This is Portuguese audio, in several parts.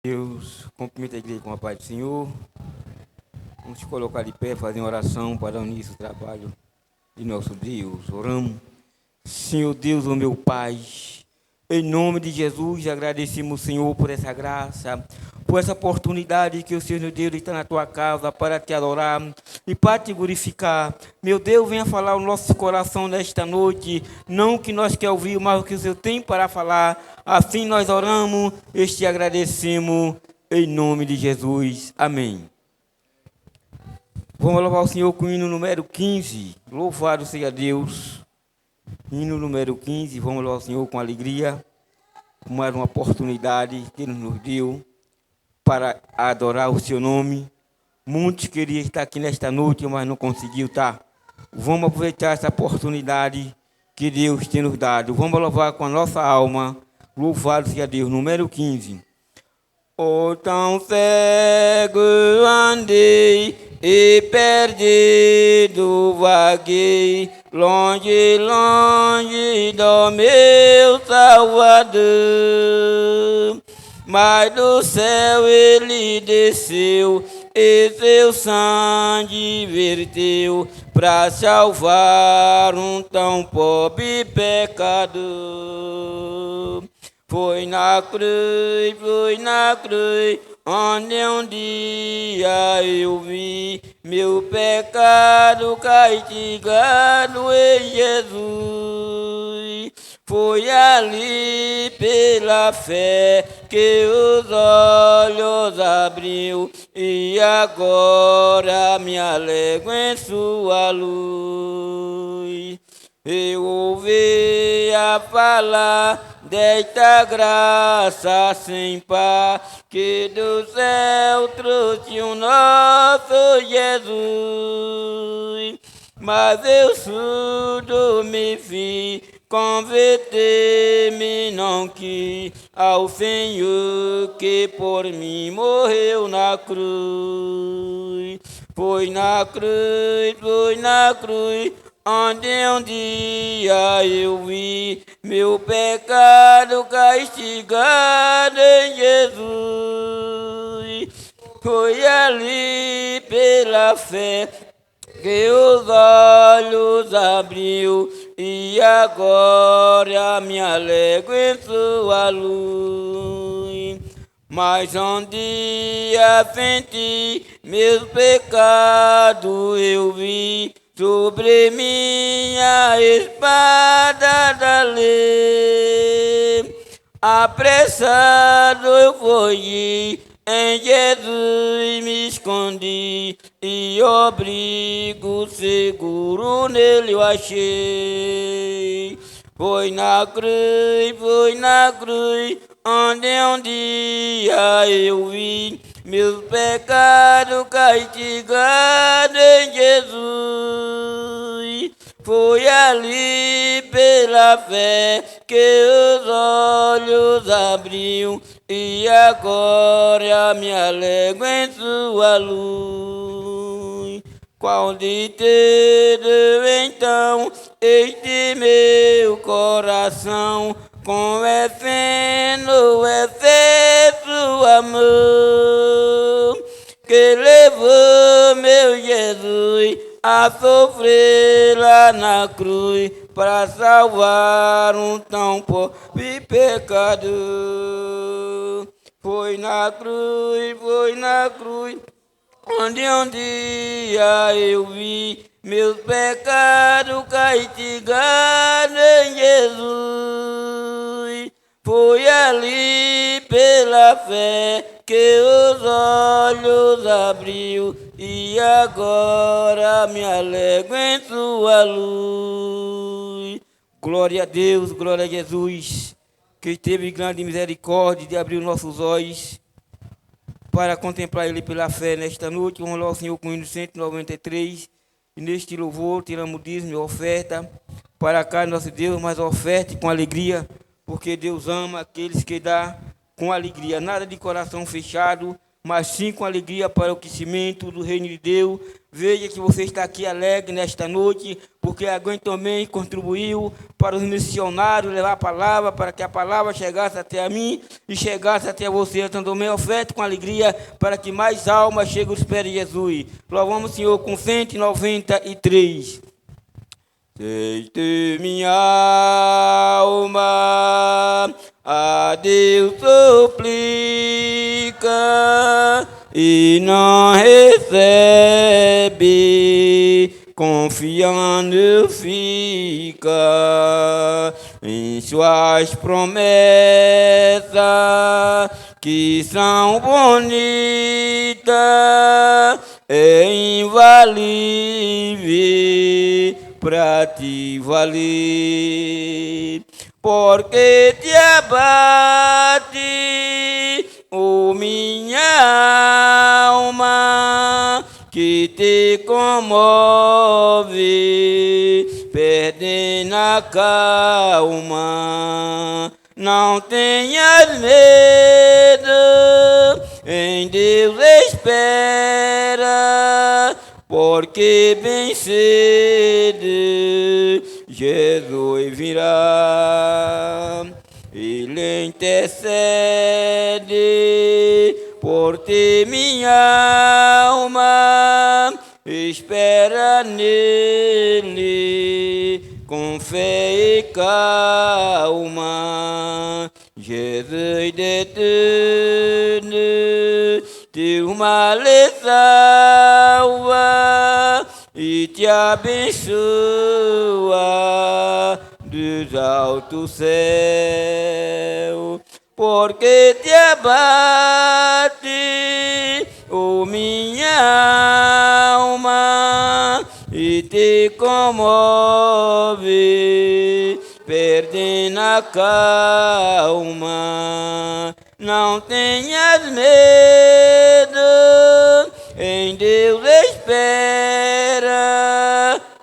Deus, cumprimento a igreja com a paz do Senhor. Vamos se colocar de pé, fazer uma oração para dar início ao trabalho de nosso Deus. Oramos. Senhor Deus, o meu Pai, em nome de Jesus, agradecemos, Senhor, por essa graça, por essa oportunidade que o Senhor Deus está na tua casa para te adorar e para te glorificar. Meu Deus, venha falar o nosso coração nesta noite, não o que nós queremos ouvir, mas o que o Senhor tem para falar. Assim nós oramos e te agradecemos, em nome de Jesus. Amém. Vamos louvar o Senhor com o hino número 15. Louvado seja Deus. Hino número 15, vamos louvar o Senhor com alegria, mais uma oportunidade que Ele nos deu para adorar o seu nome. Muitos queriam estar aqui nesta noite, mas não conseguiu estar. Vamos aproveitar essa oportunidade que Deus tem nos dado. Vamos louvar com a nossa alma. Louvado seja Deus. Número 15. Oh, tão cego andei e perdido vaguei, longe, longe do meu Salvador. Mas do céu ele desceu e seu sangue verteu para salvar um tão pobre pecador. Foi na cruz, onde um dia eu vi meu pecado castigado em Jesus. Foi ali pela fé que os olhos abriu e agora me alegro em sua luz. Eu ouvi a falar desta graça sem par que do céu trouxe o nosso Jesus. Mas eu surdo me vi, converter-me não quis ao Senhor que por mim morreu na cruz. Foi na cruz, onde um dia eu vi meu pecado castigado em Jesus. Foi ali pela fé que os olhos abriu e agora me alegro em sua luz. Mas um dia senti meus pecados eu vi sobre minha espada da lei. Apressado eu fui, em Jesus me escondi, e abrigo seguro nele eu achei. Foi na cruz, onde um dia eu vi meus pecados castigados em Jesus. Foi ali pela fé que os olhos abriu e agora me alegro em sua luz. Qual de ter então este meu coração conhecendo o excesso amor que levou meu Jesus a sofrer lá na cruz para salvar um tão pobre pecador. Foi na cruz, onde um dia eu vi meus pecados castigados em Jesus. Foi ali pela fé que os olhos abriu e agora me alegro em sua luz. Glória a Deus, glória a Jesus, que teve grande misericórdia de abrir os nossos olhos para contemplar Ele pela fé nesta noite. Vamos lá ao Senhor com o hino 193. E neste louvor tiramos dízimo e oferta para cá, nosso Deus, mas oferta com alegria, porque Deus ama aqueles que dá com alegria. Nada de coração fechado, mas sim com alegria para o crescimento do reino de Deus. Veja que você está aqui alegre nesta noite, porque alguém também contribuiu para os missionários levar a palavra, para que a palavra chegasse até a mim e chegasse até você. Então, também oferta com alegria para que mais almas cheguem aos pés de Jesus. Louvamos o Senhor com 193. Sente minha alma, a Deus suplica e não recebe, confiando fica em suas promessas, que são bonitas e infalíveis para te valer, porque te abate, oh minha alma, que te comove, perdendo a calma. Não tenhas medo, em Deus espera, porque bem cedo Jesus virá. Ele intercede por ti, minha alma, espera nele com fé e calma. Jesus de tudo teu mal salva e te abençoa dos altos céus, porque te abate, oh minha alma, e te comove, perdendo a calma. Não tenhas medo, em Deus espera,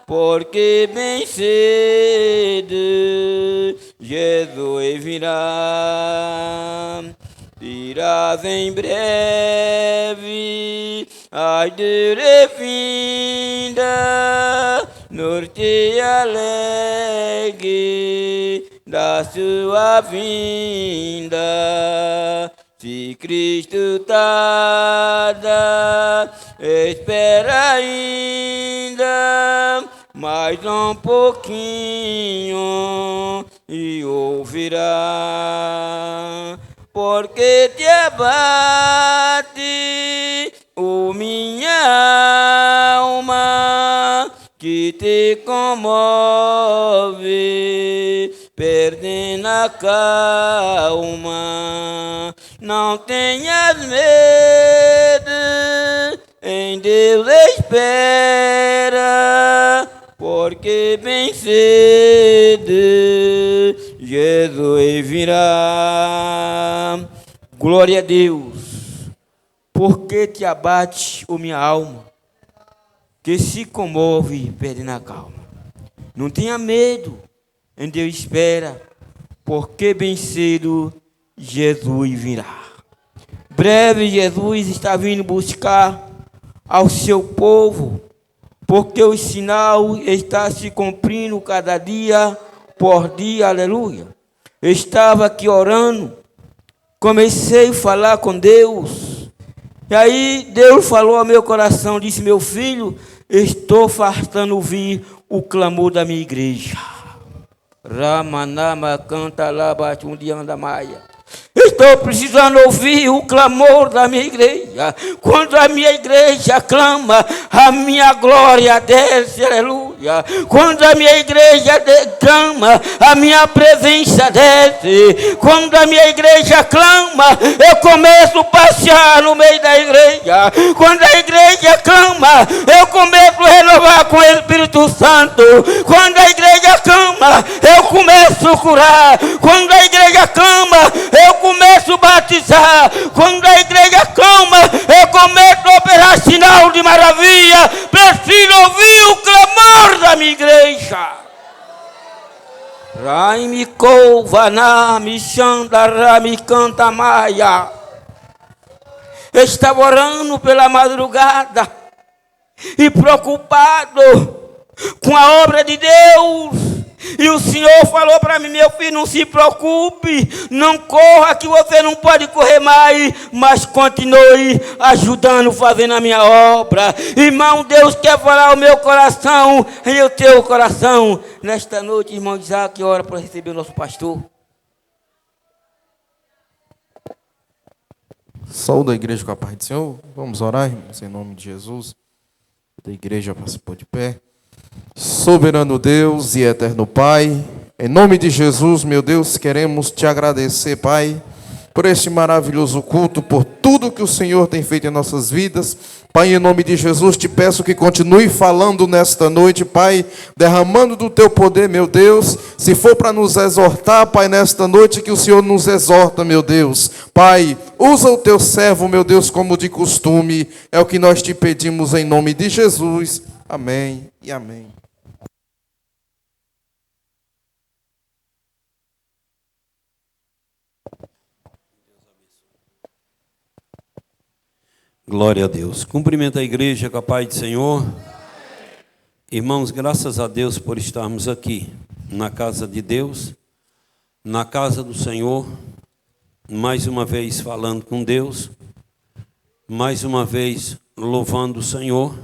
porque bem cedo Jesus virá. Irás em breve as dores finda, norte alegre da sua vinda. Se Cristo tarda, espera ainda mais um pouquinho e ouvirá, porque te abate, oh minha alma, que te comove, perdendo a calma. Não tenhas medo, em Deus espera, porque bem cedo Jesus virá. Glória a Deus. Por que te abate, ô minha alma, que se comove, perdendo a calma? Não tenha medo, em Deus espera, porque bem cedo Jesus virá. Breve Jesus está vindo buscar ao seu povo, porque o sinal está se cumprindo cada dia por dia, aleluia. Eu estava aqui orando, comecei a falar com Deus, e aí Deus falou ao meu coração, disse: meu filho, estou fartando ouvir o clamor da minha igreja. Ramanama canta lá, bate um dia anda maia. Estou precisando ouvir o clamor da minha igreja. Quando a minha igreja clama, a minha glória desce, aleluia. Quando a minha igreja clama, a minha presença desce. Quando a minha igreja clama, eu começo a passear no meio da igreja. Quando a igreja clama, eu começo a renovar com o Espírito Santo. Quando a igreja clama, eu começo a curar. Quando a igreja clama, eu começo a batizar. Quando a igreja clama, eu começo a operar sinal de maravilha. Preciso ouvir o clamor da minha igreja. Raimi Kovana, me Xandara, me canta maia. Estava orando pela madrugada e preocupado com a obra de Deus. E o Senhor falou para mim: meu filho, não se preocupe, não corra que você não pode correr mais, mas continue ajudando, fazendo a minha obra. Irmão, Deus quer falar o meu coração e o teu coração. Nesta noite, irmão Isaac, ora para receber o nosso pastor. Saúde a igreja com a paz do Senhor. Vamos orar, irmãos, em nome de Jesus. Da igreja para se pôr de pé. Soberano Deus e eterno Pai, em nome de Jesus, meu Deus, queremos te agradecer, Pai, por este maravilhoso culto, por tudo que o Senhor tem feito em nossas vidas. Pai, em nome de Jesus, te peço que continue falando nesta noite, Pai, derramando do teu poder, meu Deus. Se for para nos exortar, Pai, nesta noite, que o Senhor nos exorta, meu Deus. Pai, usa o teu servo, meu Deus, como de costume. É o que nós te pedimos em nome de Jesus. Amém e amém. Glória a Deus. Cumprimento a igreja com a paz do Senhor. Irmãos, graças a Deus por estarmos aqui na casa de Deus, na casa do Senhor, mais uma vez falando com Deus, mais uma vez louvando o Senhor,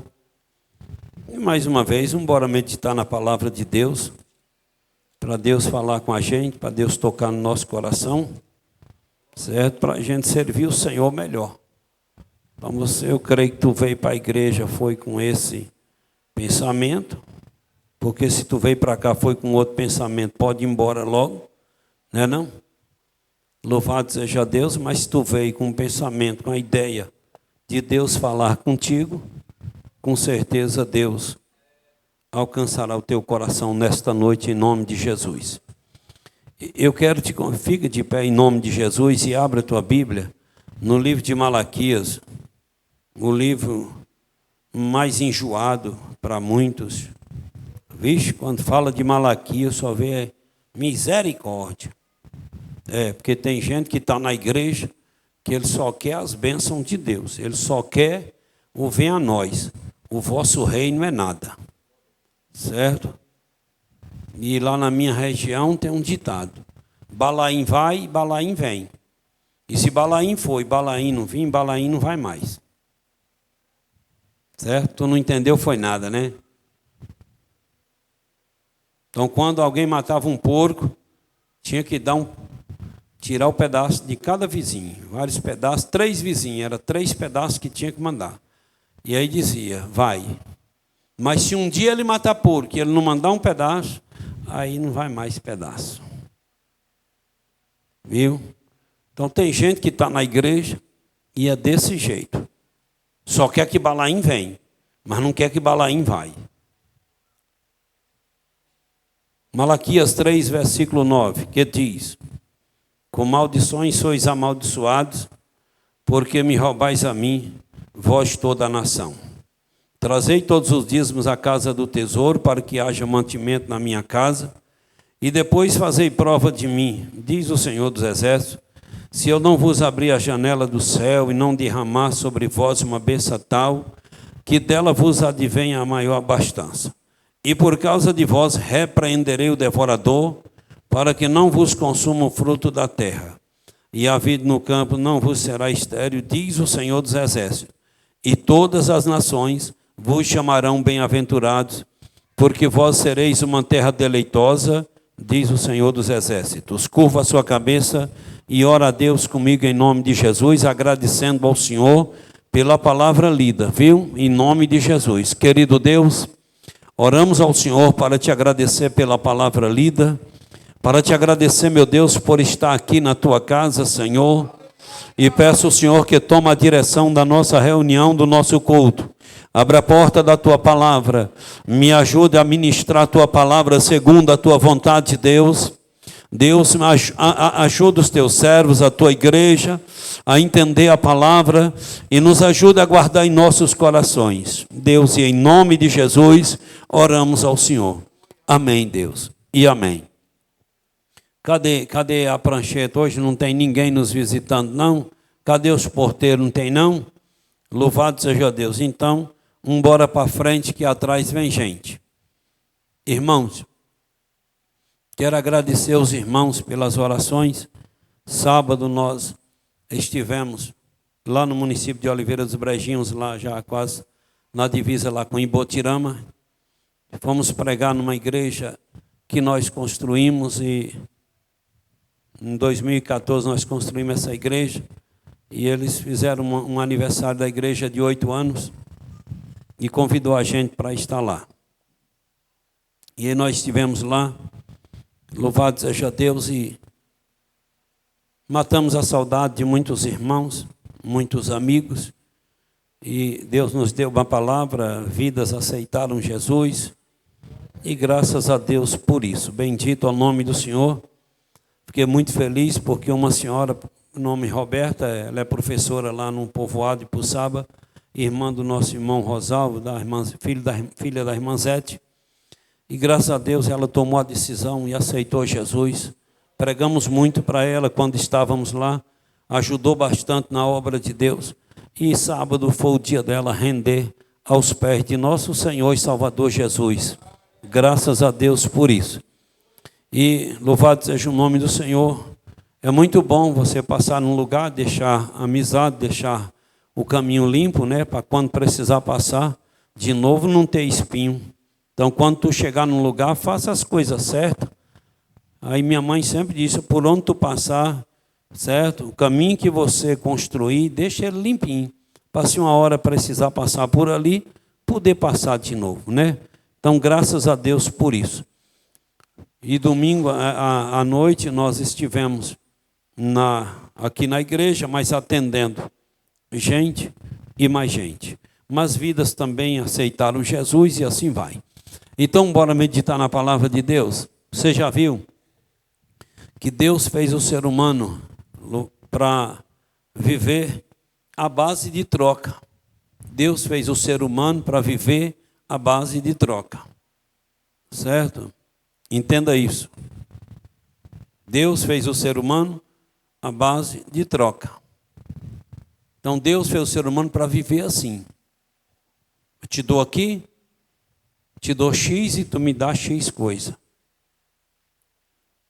e mais uma vez, embora meditar na palavra de Deus, para Deus falar com a gente, para Deus tocar no nosso coração, certo? Para a gente servir o Senhor melhor. Então, eu creio que tu veio para a igreja, foi com esse pensamento, porque se tu veio para cá, foi com outro pensamento, pode ir embora logo, não é não? Louvado seja Deus, mas se tu veio com um pensamento, com a ideia de Deus falar contigo, com certeza Deus alcançará o teu coração nesta noite, em nome de Jesus. Eu quero te convidar, fica de pé em nome de Jesus e abra a tua Bíblia no livro de Malaquias, o livro mais enjoado para muitos. Vixe, quando fala de Malaquias, só vê misericórdia. Porque tem gente que está na igreja que ele só quer as bênçãos de Deus. Ele só quer o venha a nós. O vosso reino é nada. Certo? E lá na minha região tem um ditado: Balaim vai, Balaim vem. E se Balaim foi, Balaim não vir, Balaim não vai mais. Certo? Tu não entendeu, foi nada, né? Então, quando alguém matava um porco, tinha que tirar o pedaço de cada vizinho. Vários pedaços, 3 vizinhos, era 3 pedaços que tinha que mandar. E aí dizia, vai. Mas se um dia ele matar porco e ele não mandar um pedaço, aí não vai mais pedaço. Viu? Então tem gente que está na igreja e é desse jeito. Só quer que Balaim venha, mas não quer que Balaim vai. Malaquias 3, versículo 9, que diz: com maldições sois amaldiçoados, porque me roubais a mim, vós toda a nação. Trazei todos os dízimos à casa do tesouro, para que haja mantimento na minha casa, e depois fazei prova de mim, diz o Senhor dos Exércitos, se eu não vos abrir a janela do céu e não derramar sobre vós uma bênção tal, que dela vos advenha a maior abastança. E por causa de vós repreenderei o devorador, para que não vos consuma o fruto da terra. E a vida no campo não vos será estéril, diz o Senhor dos Exércitos. E todas as nações vos chamarão bem-aventurados, porque vós sereis uma terra deleitosa, diz o Senhor dos Exércitos. Curva a sua cabeça e ora a Deus comigo em nome de Jesus, agradecendo ao Senhor pela palavra lida, viu? Em nome de Jesus. Querido Deus, oramos ao Senhor para te agradecer pela palavra lida, para te agradecer, meu Deus, por estar aqui na tua casa, Senhor, e peço ao Senhor que tome a direção da nossa reunião, do nosso culto. Abra a porta da tua palavra, me ajude a ministrar a tua palavra segundo a tua vontade, Deus. Deus, ajuda os teus servos, a tua igreja, a entender a palavra e nos ajuda a guardar em nossos corações. Deus, e em nome de Jesus, oramos ao Senhor. Amém, Deus, e amém. Cadê a prancheta? Hoje não tem ninguém nos visitando, não? Cadê os porteiros? Não tem, não? Louvado seja Deus. Então, bora para frente que atrás vem gente. Irmãos, quero agradecer aos irmãos pelas orações. Sábado nós estivemos lá no município de Oliveira dos Brejinhos, lá já quase na divisa lá com Ibotirama. Fomos pregar numa igreja que nós construímos e em 2014 nós construímos essa igreja e eles fizeram um aniversário da igreja de 8 anos e convidou a gente para estar lá. E aí nós estivemos lá, louvado seja Deus, e matamos a saudade de muitos irmãos, muitos amigos, e Deus nos deu uma palavra, vidas aceitaram Jesus, e graças a Deus por isso. Bendito ao nome do Senhor. Fiquei muito feliz porque uma senhora, nome Roberta, ela é professora lá no povoado de Puçaba, irmã do nosso irmão Rosalvo, filha da irmã Zete, e graças a Deus ela tomou a decisão e aceitou Jesus. Pregamos muito para ela quando estávamos lá, ajudou bastante na obra de Deus, e sábado foi o dia dela render aos pés de nosso Senhor e Salvador Jesus. Graças a Deus por isso. E louvado seja o nome do Senhor. É muito bom você passar num lugar, deixar a amizade, deixar o caminho limpo, né? Para quando precisar passar, de novo não ter espinho. Então, quando tu chegar num lugar, faça as coisas certas. Aí minha mãe sempre disse, por onde tu passar, certo? O caminho que você construir, deixa ele limpinho. Para se uma hora precisar passar por ali, poder passar de novo, né? Então, graças a Deus por isso. E domingo à noite nós estivemos aqui na igreja, mas atendendo gente e mais gente. Mas vidas também aceitaram Jesus e assim vai. Então, bora meditar na palavra de Deus. Você já viu que Deus fez o ser humano para viver à base de troca. Deus fez o ser humano para viver à base de troca. Certo? Entenda isso. Deus fez o ser humano à base de troca. Então Deus fez o ser humano para viver assim. Eu te dou aqui, te dou X e tu me dá X coisa.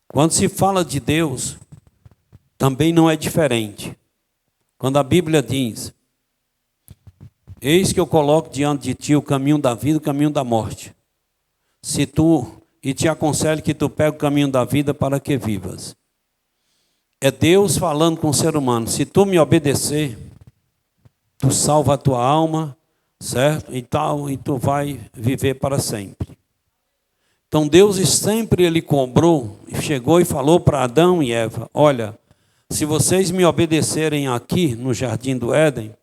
Quando se fala de Deus, também não é diferente. Quando a Bíblia diz, eis que eu coloco diante de ti o caminho da vida e o caminho da morte. E te aconselho que tu pegue o caminho da vida para que vivas. É Deus falando com o ser humano. Se tu me obedecer, tu salva a tua alma, certo? E tu vai viver para sempre. Então Deus sempre ele cobrou, chegou e falou para Adão e Eva, olha, se vocês me obedecerem aqui no Jardim do Éden,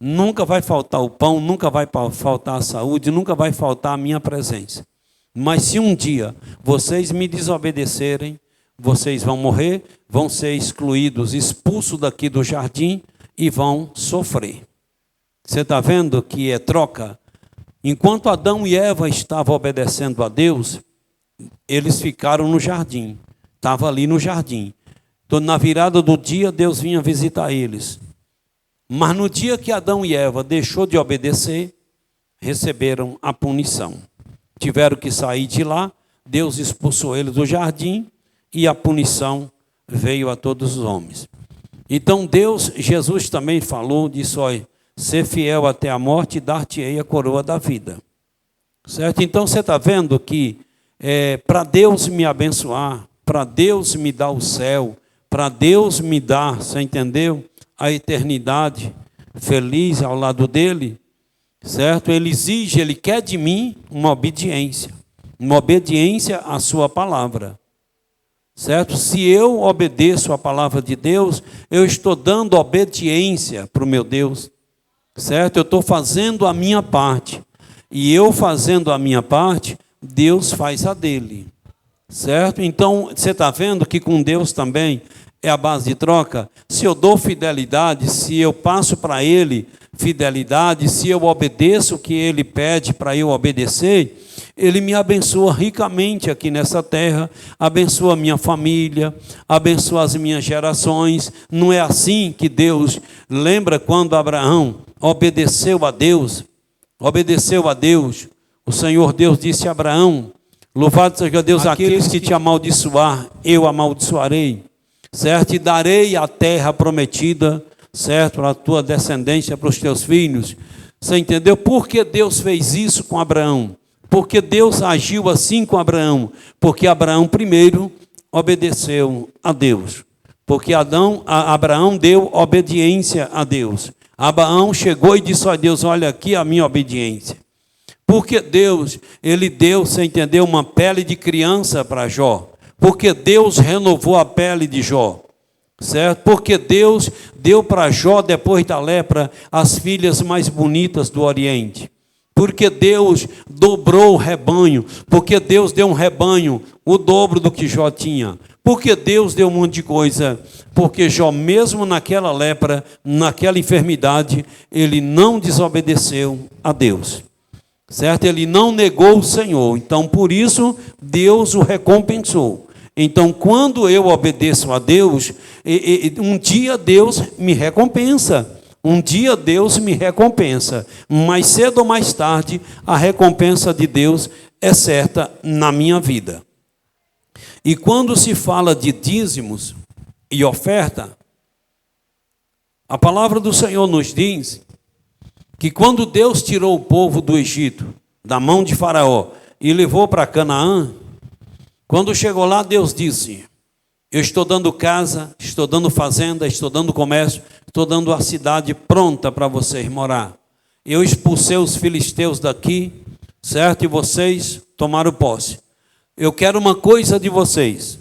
nunca vai faltar o pão, nunca vai faltar a saúde, nunca vai faltar a minha presença. Mas se um dia vocês me desobedecerem, vocês vão morrer, vão ser excluídos, expulsos daqui do jardim e vão sofrer. Você está vendo que é troca? Enquanto Adão e Eva estavam obedecendo a Deus, eles ficaram no jardim. Estavam ali no jardim. Então, na virada do dia, Deus vinha visitar eles. Mas no dia que Adão e Eva deixou de obedecer, receberam a punição. Tiveram que sair de lá, Deus expulsou eles do jardim e a punição veio a todos os homens. Então Jesus também falou, disse, olha, ser fiel até a morte e dar-te-ei a coroa da vida. Certo? Então você está vendo que para Deus me abençoar, para Deus me dar o céu, para Deus me dar, você entendeu? A eternidade feliz ao lado dele, certo? Ele exige, ele quer de mim uma obediência à sua palavra, certo? Se eu obedeço à palavra de Deus, eu estou dando obediência para o meu Deus, certo? Eu estou fazendo a minha parte, e eu fazendo a minha parte, Deus faz a dele, certo? Então, você está vendo que com Deus também é a base de troca? Se eu dou fidelidade, se eu passo para Ele fidelidade, se eu obedeço o que Ele pede para eu obedecer, Ele me abençoa ricamente aqui nessa terra, abençoa a minha família, abençoa as minhas gerações. Não é assim que Deus, lembra quando Abraão obedeceu a Deus? obedeceu a Deus, o Senhor Deus disse a Abraão: louvado seja Deus, aqueles que te amaldiçoar, eu amaldiçoarei, certo? E darei a terra prometida, certo? Para a tua descendência, para os teus filhos. Você entendeu? Por que Deus fez isso com Abraão? Porque Deus agiu assim com Abraão? Porque Abraão primeiro obedeceu a Deus. Porque Abraão deu obediência a Deus. Abraão chegou e disse a Deus: olha aqui a minha obediência. Porque Deus, ele deu, você entendeu, uma pele de criança para Jó. Porque Deus renovou a pele de Jó. Certo? Porque Deus deu para Jó, depois da lepra, as filhas mais bonitas do Oriente. Porque Deus dobrou o rebanho. Porque Deus deu um rebanho, o dobro do que Jó tinha. Porque Deus deu um monte de coisa. Porque Jó, mesmo naquela lepra, naquela enfermidade, ele não desobedeceu a Deus. Certo? Ele não negou o Senhor. Então, por isso, Deus o recompensou. Então, quando eu obedeço a Deus, um dia Deus me recompensa. Um dia Deus me recompensa. Mais cedo ou mais tarde, a recompensa de Deus é certa na minha vida. E quando se fala de dízimos e oferta, a palavra do Senhor nos diz que quando Deus tirou o povo do Egito, da mão de Faraó, e levou para Canaã, quando chegou lá, Deus disse: eu estou dando casa, estou dando fazenda, estou dando comércio, estou dando a cidade pronta para vocês morar. Eu expulsei os filisteus daqui, certo? E vocês tomaram posse. Eu quero uma coisa de vocês.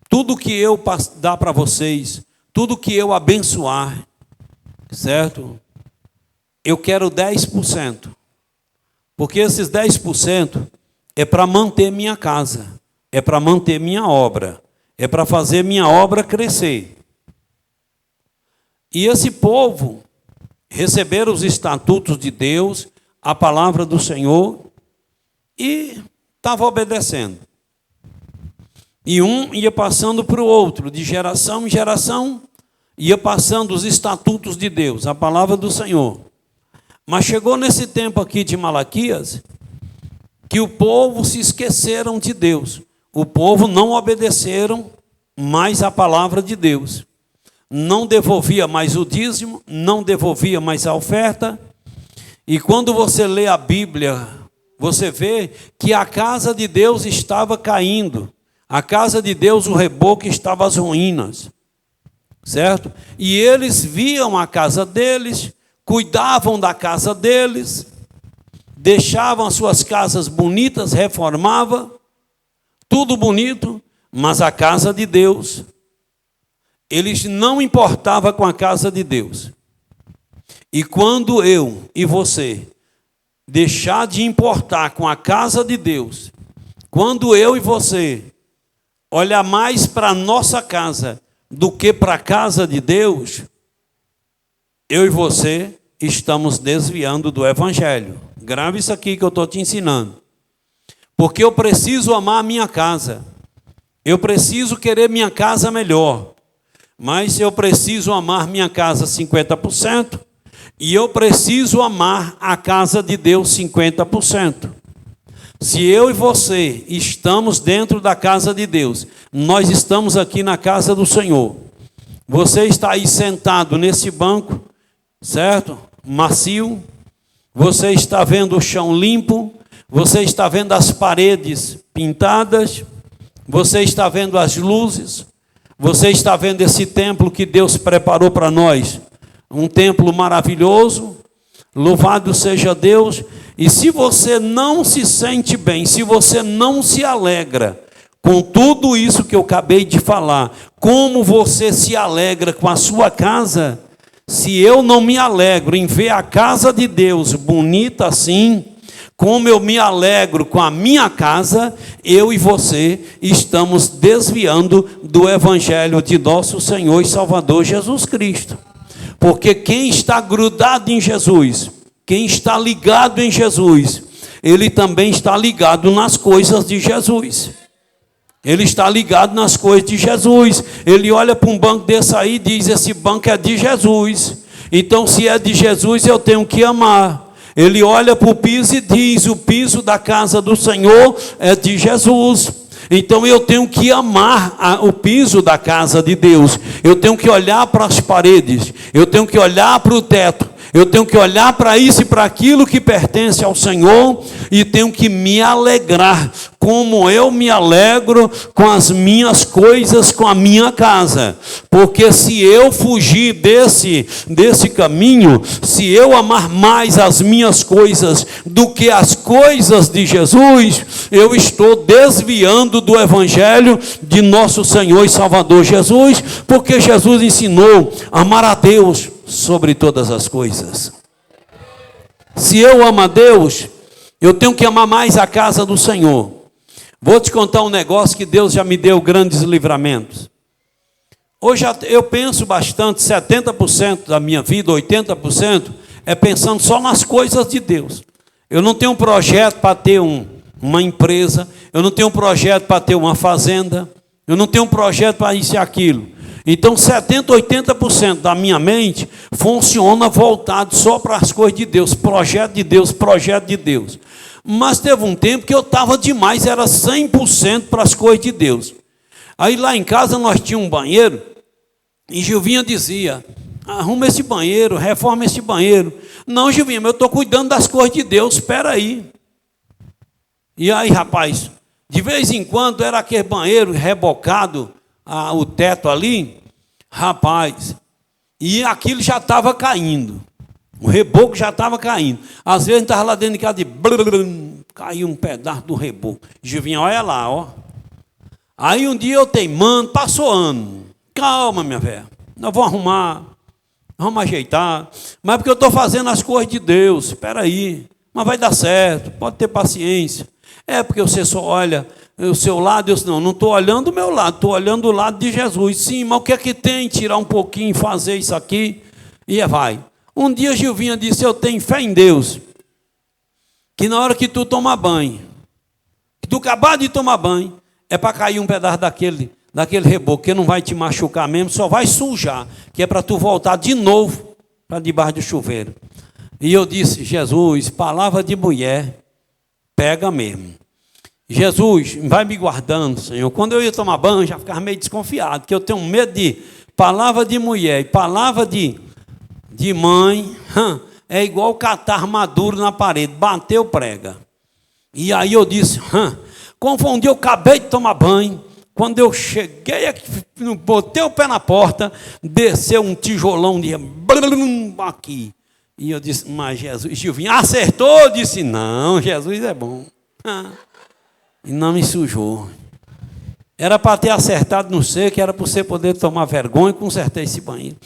Tudo que eu dar para vocês, tudo que eu abençoar, certo? Eu quero 10%. Porque esses 10% é para manter minha casa, é para manter minha obra, é para fazer minha obra crescer. E esse povo receberam os estatutos de Deus, a palavra do Senhor, e estava obedecendo. E um ia passando para o outro, de geração em geração, ia passando os estatutos de Deus, a palavra do Senhor. Mas chegou nesse tempo aqui de Malaquias, que o povo se esqueceram de Deus. O povo não obedeceram mais a palavra de Deus. Não devolvia mais o dízimo, não devolvia mais a oferta. E quando você lê a Bíblia, você vê que a casa de Deus estava caindo. A casa de Deus, o reboco estava às ruínas. Certo? E eles viam a casa deles, cuidavam da casa deles, deixavam as suas casas bonitas, reformavam, tudo bonito, mas a casa de Deus, eles não importavam com a casa de Deus. E quando eu e você deixar de importar com a casa de Deus, quando eu e você olhar mais para a nossa casa do que para a casa de Deus, eu e você estamos desviando do Evangelho. Grave isso aqui que eu estou te ensinando. Porque eu preciso amar a minha casa. Eu preciso querer minha casa melhor. Mas eu preciso amar minha casa 50%. E eu preciso amar a casa de Deus 50%. Se eu e você estamos dentro da casa de Deus, nós estamos aqui na casa do Senhor. Você está aí sentado nesse banco, certo? Macio. Você está vendo o chão limpo. Você está vendo as paredes pintadas. Você está vendo as luzes. Você está vendo esse templo que Deus preparou para nós. Um templo maravilhoso. Louvado seja Deus. E se você não se sente bem, se você não se alegra com tudo isso que eu acabei de falar, como você se alegra com a sua casa? Se eu não me alegro em ver a casa de Deus bonita assim, como eu me alegro com a minha casa, eu e você estamos desviando do Evangelho de nosso Senhor e Salvador Jesus Cristo. Porque quem está grudado em Jesus, quem está ligado em Jesus, ele também está ligado nas coisas de Jesus. Ele está ligado nas coisas de Jesus. Ele olha para um banco desse aí e diz: esse banco é de Jesus. Então, se é de Jesus, eu tenho que amar. Ele olha para o piso e diz: o piso da casa do Senhor é de Jesus. Então eu tenho que amar o piso da casa de Deus. Eu tenho que olhar para as paredes. Eu tenho que olhar para o teto. Eu tenho que olhar para isso e para aquilo que pertence ao Senhor, e tenho que me alegrar, como eu me alegro com as minhas coisas, com a minha casa. Porque se eu fugir desse caminho, se eu amar mais as minhas coisas do que as coisas de Jesus, eu estou desviando do Evangelho de nosso Senhor e Salvador Jesus, porque Jesus ensinou a amar a Deus sobre todas as coisas. Se eu amo a Deus, eu tenho que amar mais a casa do Senhor. Vou te contar um negócio que Deus já me deu grandes livramentos. Hoje eu penso bastante, 70% da minha vida, 80%, é pensando só nas coisas de Deus. Eu não tenho um projeto para ter uma empresa, eu não tenho um projeto para ter uma fazenda, eu não tenho um projeto para isso e aquilo. Então 70%, 80% da minha mente funciona voltado só para as coisas de Deus, projeto de Deus, projeto de Deus. Mas teve um tempo que eu estava demais, era 100% para as coisas de Deus. Aí lá em casa nós tínhamos um banheiro, e Gilvinha dizia: arruma esse banheiro, reforma esse banheiro. Não, Gilvinha, eu estou cuidando das coisas de Deus, espera aí. E aí, rapaz, de vez em quando era aquele banheiro rebocado, o teto ali, rapaz, e aquilo já estava caindo, o reboco já estava caindo. Às vezes estava lá dentro de casa, caiu um pedaço do reboco. Gilvinha, olha lá, ó. Aí um dia eu teimando, passou ano. Calma, minha velha, nós vamos arrumar, vamos ajeitar, mas porque eu estou fazendo as coisas de Deus, espera aí, mas vai dar certo, pode ter paciência. É porque você só olha o seu lado. Eu disse: não estou olhando o meu lado, estou olhando o lado de Jesus. Sim, mas o que é que tem? Tirar um pouquinho, fazer isso aqui, e vai. Um dia Gilvinha disse: eu tenho fé em Deus, que na hora que tu tomar banho, que tu acabar de tomar banho, é para cair um pedaço daquele reboco, que não vai te machucar mesmo, só vai sujar, que é para tu voltar de novo para debaixo do chuveiro. E eu disse: Jesus, palavra de mulher, pega mesmo. Jesus, vai me guardando, Senhor. Quando eu ia tomar banho, já ficava meio desconfiado, porque eu tenho medo de palavra de mulher e palavra de mãe. É igual catarro maduro na parede, bateu, prega. E aí eu disse: confundi, eu acabei de tomar banho. Quando eu cheguei aqui, botei o pé na porta, desceu um tijolão de aqui. E eu disse: mas Jesus, Gilvinho, acertou? Eu disse: não, Jesus é bom. E não me sujou. Era para ter acertado no ser, que era para você poder tomar vergonha e consertar esse banheiro.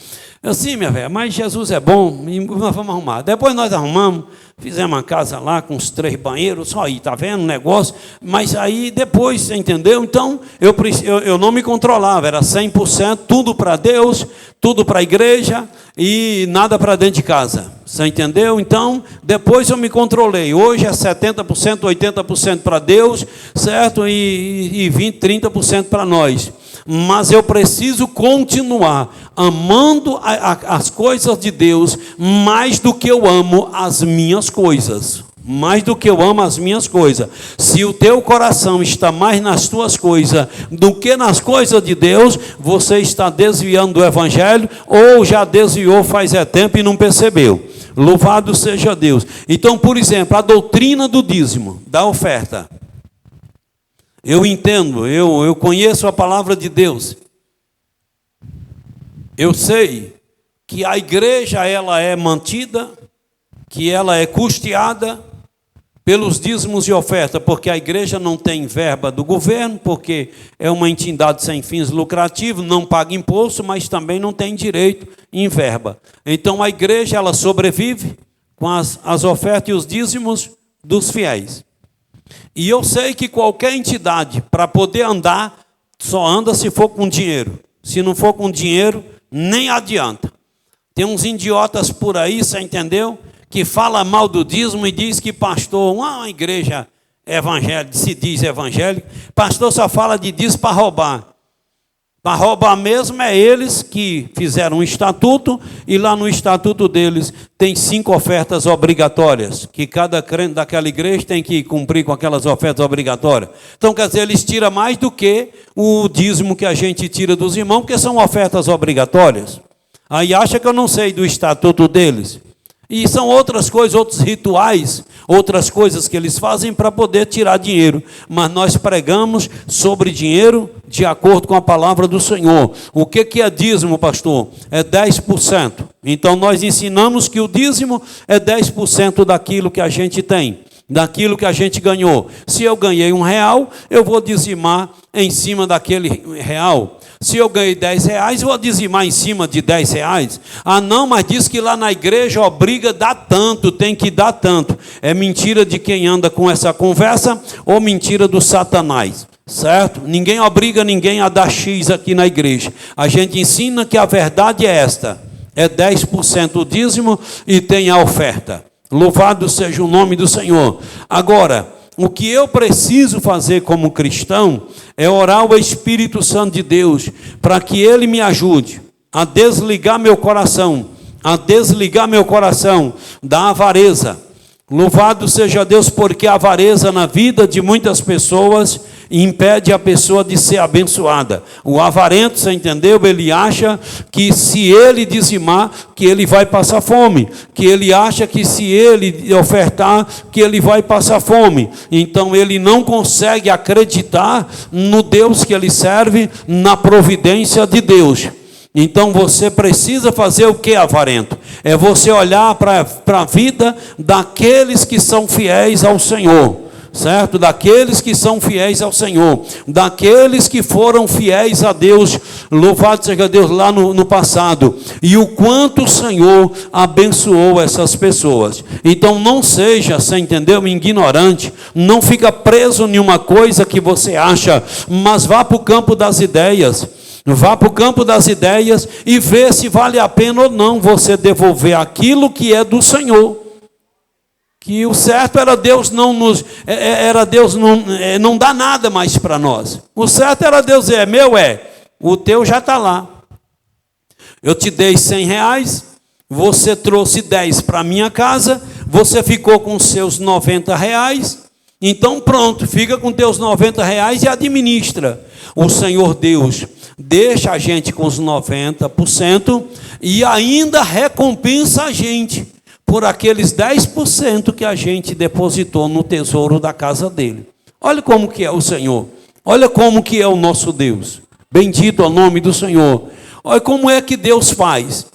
Eu disse: sim, minha velha, mas Jesus é bom, e nós vamos arrumar. Depois nós arrumamos, fizemos uma casa lá com os 3 banheiros, só aí, tá vendo o negócio? Mas aí depois, você entendeu? Então, eu não me controlava, era 100%, tudo para Deus, tudo para a igreja e nada para dentro de casa. Você entendeu? Então, depois eu me controlei. Hoje é 70%, 80% para Deus, certo? E 20%, 30% para nós. Mas eu preciso continuar amando as coisas de Deus mais do que eu amo as minhas coisas. Mais do que eu amo as minhas coisas. Se o teu coração está mais nas tuas coisas do que nas coisas de Deus, você está desviando do Evangelho, ou já desviou faz tempo e não percebeu. Louvado seja Deus. Então, por exemplo, a doutrina do dízimo, da oferta. Eu entendo, eu conheço a palavra de Deus. Eu sei que a igreja ela é mantida, que ela é custeada pelos dízimos e oferta, porque a igreja não tem verba do governo, porque é uma entidade sem fins lucrativos, não paga imposto, mas também não tem direito em verba. Então a igreja ela sobrevive com as ofertas e os dízimos dos fiéis. E eu sei que qualquer entidade, para poder andar, só anda se for com dinheiro. Se não for com dinheiro, nem adianta. Tem uns idiotas por aí, você entendeu? Que fala mal do dízimo e diz que pastor, uma igreja evangélica, se diz evangélica, pastor só fala de dízimo para roubar. Para roubar mesmo é eles que fizeram um estatuto, e lá no estatuto deles tem 5 ofertas obrigatórias, que cada crente daquela igreja tem que cumprir com aquelas ofertas obrigatórias. Então, quer dizer, eles tiram mais do que o dízimo que a gente tira dos irmãos, porque são ofertas obrigatórias. Aí acha que eu não sei do estatuto deles. E são outras coisas, outros rituais, outras coisas que eles fazem para poder tirar dinheiro. Mas nós pregamos sobre dinheiro de acordo com a palavra do Senhor. O que é dízimo, pastor? É 10%. Então nós ensinamos que o dízimo é 10% daquilo que a gente tem, daquilo que a gente ganhou. Se eu ganhei R$1, eu vou dizimar em cima daquele R$1. Se eu ganhei R$10, vou dizimar em cima de R$10. Ah, não, mas diz que lá na igreja obriga a dar tanto, tem que dar tanto. É mentira de quem anda com essa conversa ou mentira do Satanás, certo? Ninguém obriga ninguém a dar X aqui na igreja. A gente ensina que a verdade é esta: é 10% o dízimo e tem a oferta. Louvado seja o nome do Senhor. Agora, o que eu preciso fazer como cristão é orar ao Espírito Santo de Deus para que Ele me ajude a desligar meu coração, da avareza. Louvado seja Deus, porque a avareza na vida de muitas pessoas impede a pessoa de ser abençoada. O avarento, você entendeu? Ele acha que se ele dizimar, que ele vai passar fome. Que ele acha que se ele ofertar, que ele vai passar fome. Então ele não consegue acreditar no Deus que ele serve, na providência de Deus. Então você precisa fazer o que, avarento? É você olhar para a vida daqueles que são fiéis ao Senhor. Certo? Daqueles que são fiéis ao Senhor, daqueles que foram fiéis a Deus, louvado seja Deus, lá no passado, e o quanto o Senhor abençoou essas pessoas. Então não seja, você entendeu, ignorante, não fica preso em uma coisa que você acha, mas vá para o campo das ideias. Vá para o campo das ideias e vê se vale a pena ou não você devolver aquilo que é do Senhor. Que o certo era Deus não dá nada mais para nós. O certo era Deus dizer, meu o teu já está lá. Eu te dei R$100, você trouxe 10 para a minha casa, você ficou com seus R$90, então pronto, fica com teus R$90 e administra. O Senhor Deus deixa a gente com os 90% e ainda recompensa a gente por aqueles 10% que a gente depositou no tesouro da casa dele. Olha como que é o Senhor. Olha como que é o nosso Deus. Bendito é o nome do Senhor. Olha como é que Deus faz.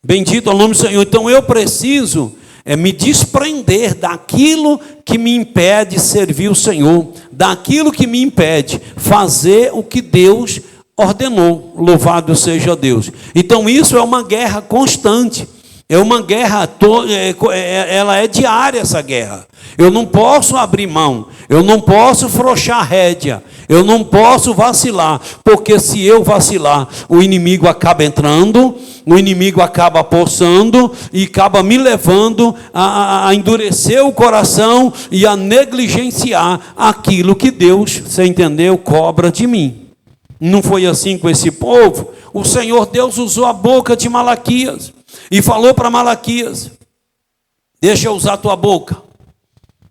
Bendito é o nome do Senhor. Então eu preciso me desprender daquilo que me impede servir o Senhor, daquilo que me impede fazer o que Deus ordenou. Louvado seja Deus. Então isso é uma guerra constante. É uma guerra, ela é diária essa guerra. Eu não posso abrir mão, eu não posso afrouxar a rédea, eu não posso vacilar, porque se eu vacilar, o inimigo acaba entrando, o inimigo acaba possando e acaba me levando a endurecer o coração e a negligenciar aquilo que Deus, você entendeu, cobra de mim. Não foi assim com esse povo? O Senhor Deus usou a boca de Malaquias e falou para Malaquias, deixa eu usar a tua boca.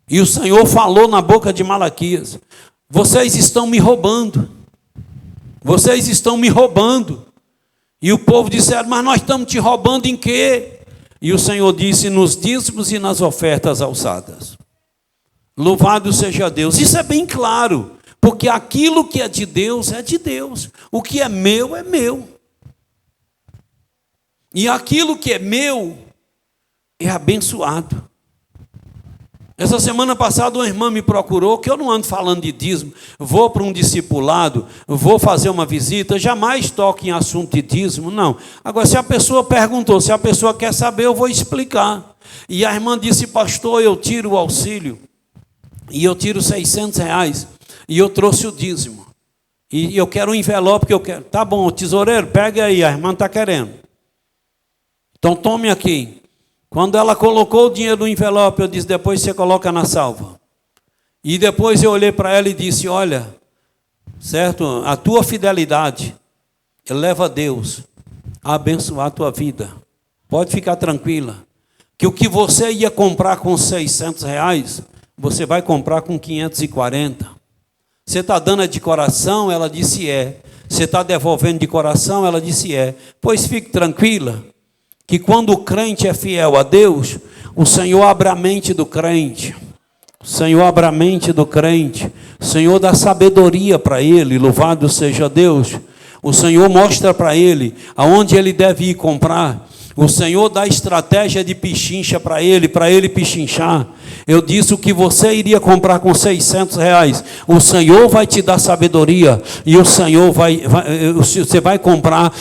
E o Senhor falou na boca de Malaquias, vocês estão me roubando. Vocês estão me roubando. E o povo disseram, mas nós estamos te roubando em quê? E o Senhor disse, nos dízimos e nas ofertas alçadas. Louvado seja Deus. Isso é bem claro, porque aquilo que é de Deus, o que é meu é meu. E aquilo que é meu é abençoado. Essa semana passada uma irmã me procurou, que eu não ando falando de dízimo, vou para um discipulado, vou fazer uma visita, jamais toco em assunto de dízimo, não. Agora, se a pessoa perguntou, se a pessoa quer saber, eu vou explicar. E a irmã disse, pastor, eu tiro o auxílio, e eu tiro R$600, e eu trouxe o dízimo. E eu quero um envelope que eu quero. Tá bom, tesoureiro, pega aí, a irmã está querendo. Então tome aqui. Quando ela colocou o dinheiro no envelope, eu disse, depois você coloca na salva. E depois eu olhei para ela e disse, olha, certo, a tua fidelidade leva Deus a abençoar a tua vida. Pode ficar tranquila, que o que você ia comprar com 600 reais, você vai comprar com 540. Você está dando de coração? Ela disse é. Você está devolvendo de coração? Ela disse é. Pois fique tranquila, que quando o crente é fiel a Deus, o Senhor abre a mente do crente. O Senhor abre a mente do crente. O Senhor dá sabedoria para ele, louvado seja Deus. O Senhor mostra para ele aonde ele deve ir comprar. O Senhor dá estratégia de pichincha para ele pichinchar. Eu disse o que você iria comprar com 600 reais. O Senhor vai te dar sabedoria. E o Senhor você vai comprar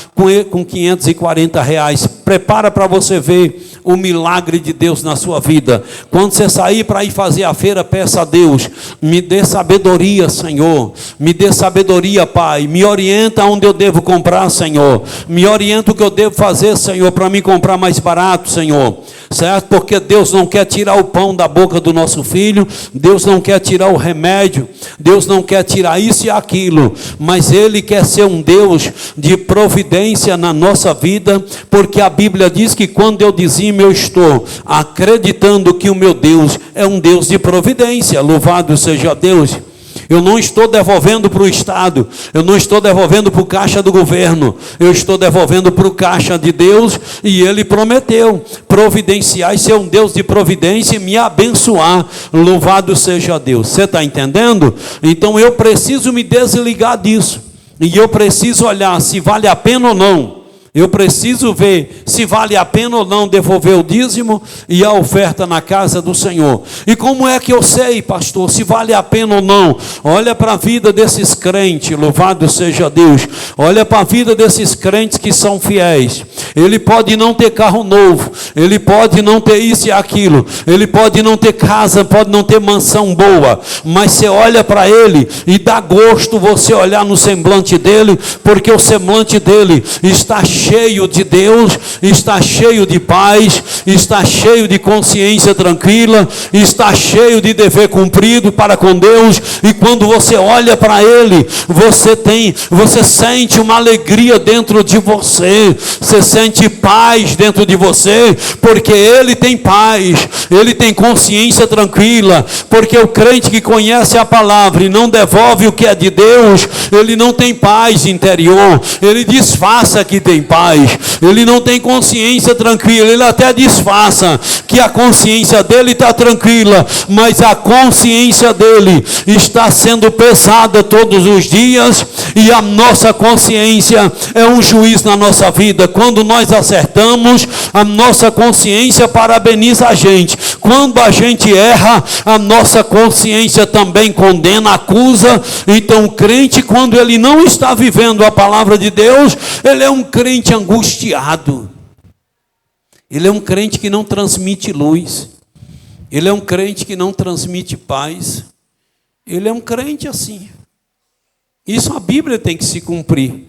com 540 reais. Prepara para você ver o milagre de Deus na sua vida. Quando você sair para ir fazer a feira, peça a Deus: me dê sabedoria, Senhor. Me dê sabedoria, Pai. Me orienta onde eu devo comprar, Senhor. Me orienta o que eu devo fazer, Senhor, para me comprar mais barato, Senhor. Certo? Porque Deus não quer tirar o pão da boca do nosso filho. Deus não quer tirar o remédio. Deus não quer tirar isso e aquilo. Mas Ele quer ser um Deus de providência na nossa vida. Porque a Bíblia diz que quando eu dizimo, eu estou acreditando que o meu Deus é um Deus de providência. Louvado seja Deus. Eu não estou devolvendo para o Estado, eu não estou devolvendo para o caixa do governo, eu estou devolvendo para o caixa de Deus, e Ele prometeu providenciar e ser um Deus de providência e me abençoar. Louvado seja Deus. Você está entendendo? Então eu preciso me desligar disso, e eu preciso olhar se vale a pena ou não. Eu preciso ver se vale a pena ou não devolver o dízimo e a oferta na casa do Senhor. E como é que eu sei, pastor, se vale a pena ou não? Olha para a vida desses crentes, louvado seja Deus. Olha para a vida desses crentes que são fiéis. Ele pode não ter carro novo, ele pode não ter isso e aquilo, ele pode não ter casa, pode não ter mansão boa, mas você olha para ele e dá gosto você olhar no semblante dele, porque o semblante dele está cheio de Deus, está cheio de paz, está cheio de consciência tranquila, está cheio de dever cumprido para com Deus. E quando você olha para ele, você sente uma alegria dentro de você, você sente paz dentro de você, porque ele tem paz, ele tem consciência tranquila. Porque o crente que conhece a palavra e não devolve o que é de Deus, ele não tem paz interior, ele disfarça que tem paz, ele não tem consciência tranquila, ele até disfarça que a consciência dele está tranquila, mas a consciência dele está sendo pesada todos os dias, e a nossa consciência é um juiz na nossa vida. Quando nós acertamos, a nossa consciência parabeniza a gente. Quando a gente erra, a nossa consciência também condena, acusa. Então o crente, quando ele não está vivendo a palavra de Deus, ele é um crente angustiado. Ele é um crente que não transmite luz. Ele é um crente que não transmite paz. Ele é um crente assim. Isso a Bíblia tem que se cumprir.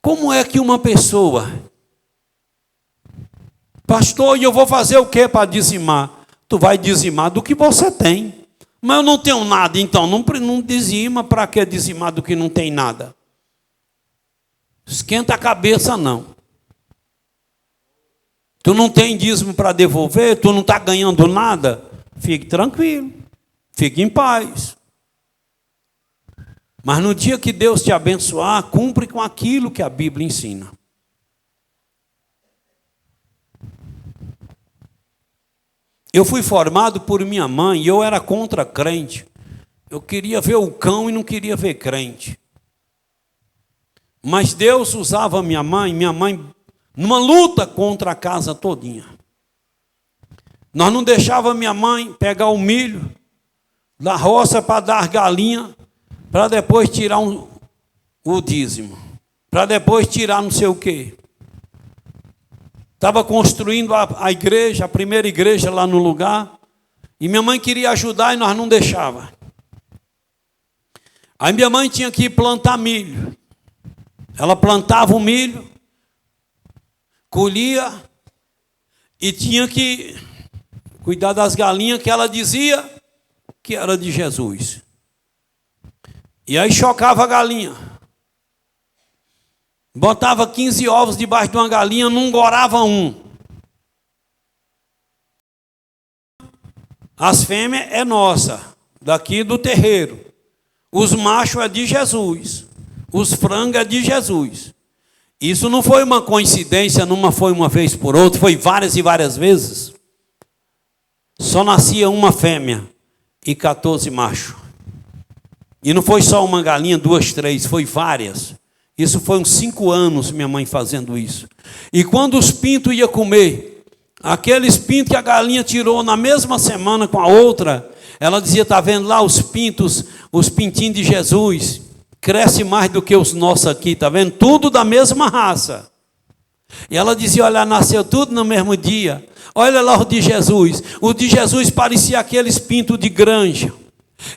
Como é que uma pessoa, pastor, e eu vou fazer o que para dizimar? Tu vai dizimar do que você tem. Mas eu não tenho nada, então não dizima. Para que dizimar do que não tem nada? Esquenta a cabeça não. Tu não tem dízimo para devolver, tu não está ganhando nada, fique tranquilo, fique em paz. Mas no dia que Deus te abençoar, cumpre com aquilo que a Bíblia ensina. Eu fui formado por minha mãe e eu era contra crente. Eu queria ver o cão e não queria ver crente. Mas Deus usava minha mãe numa luta contra a casa todinha. Nós não deixávamos minha mãe pegar o milho da roça para dar galinha, para depois tirar o dízimo, para depois tirar não sei o quê. Estava construindo a igreja, a primeira igreja lá no lugar, e minha mãe queria ajudar e nós não deixávamos. Aí minha mãe tinha que ir plantar milho. Ela plantava o milho, colhia e tinha que cuidar das galinhas que ela dizia que era de Jesus. E aí chocava a galinha. Botava 15 ovos debaixo de uma galinha, não gorava um. As fêmeas é nossa, daqui do terreiro. Os machos é de Jesus. Os frangos é de Jesus. Isso não foi uma coincidência, não foi uma vez por outra, foi várias e várias vezes. Só nascia uma fêmea e 14 machos. E não foi só uma galinha, 2, 3, foi várias. Isso foi uns 5 anos minha mãe fazendo isso. E quando os pintos iam comer, aqueles pintos que a galinha tirou na mesma semana com a outra, ela dizia, está vendo lá os pintos, os pintinhos de Jesus, cresce mais do que os nossos aqui, está vendo? Tudo da mesma raça. E ela dizia, olha, nasceu tudo no mesmo dia. Olha lá o de Jesus. O de Jesus parecia aqueles pintos de granja.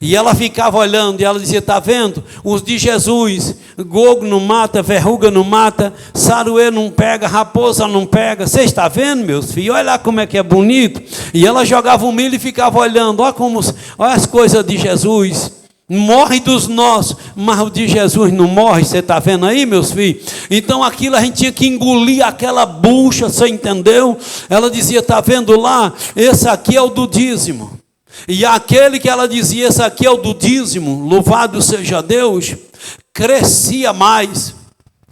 E ela ficava olhando, e ela dizia, está vendo? Os de Jesus, gogo não mata, verruga não mata, saruê não pega, raposa não pega. Você está vendo, meus filhos? Olha lá como é que é bonito. E ela jogava o milho e ficava olhando. Olha as coisas de Jesus. Morre dos nossos, mas o de Jesus não morre. Você está vendo aí, meus filhos? Então aquilo a gente tinha que engolir aquela bucha, você entendeu? Ela dizia, está vendo lá? Esse aqui é o do dízimo. E aquele que ela dizia, esse aqui é o do dízimo, louvado seja Deus, crescia mais.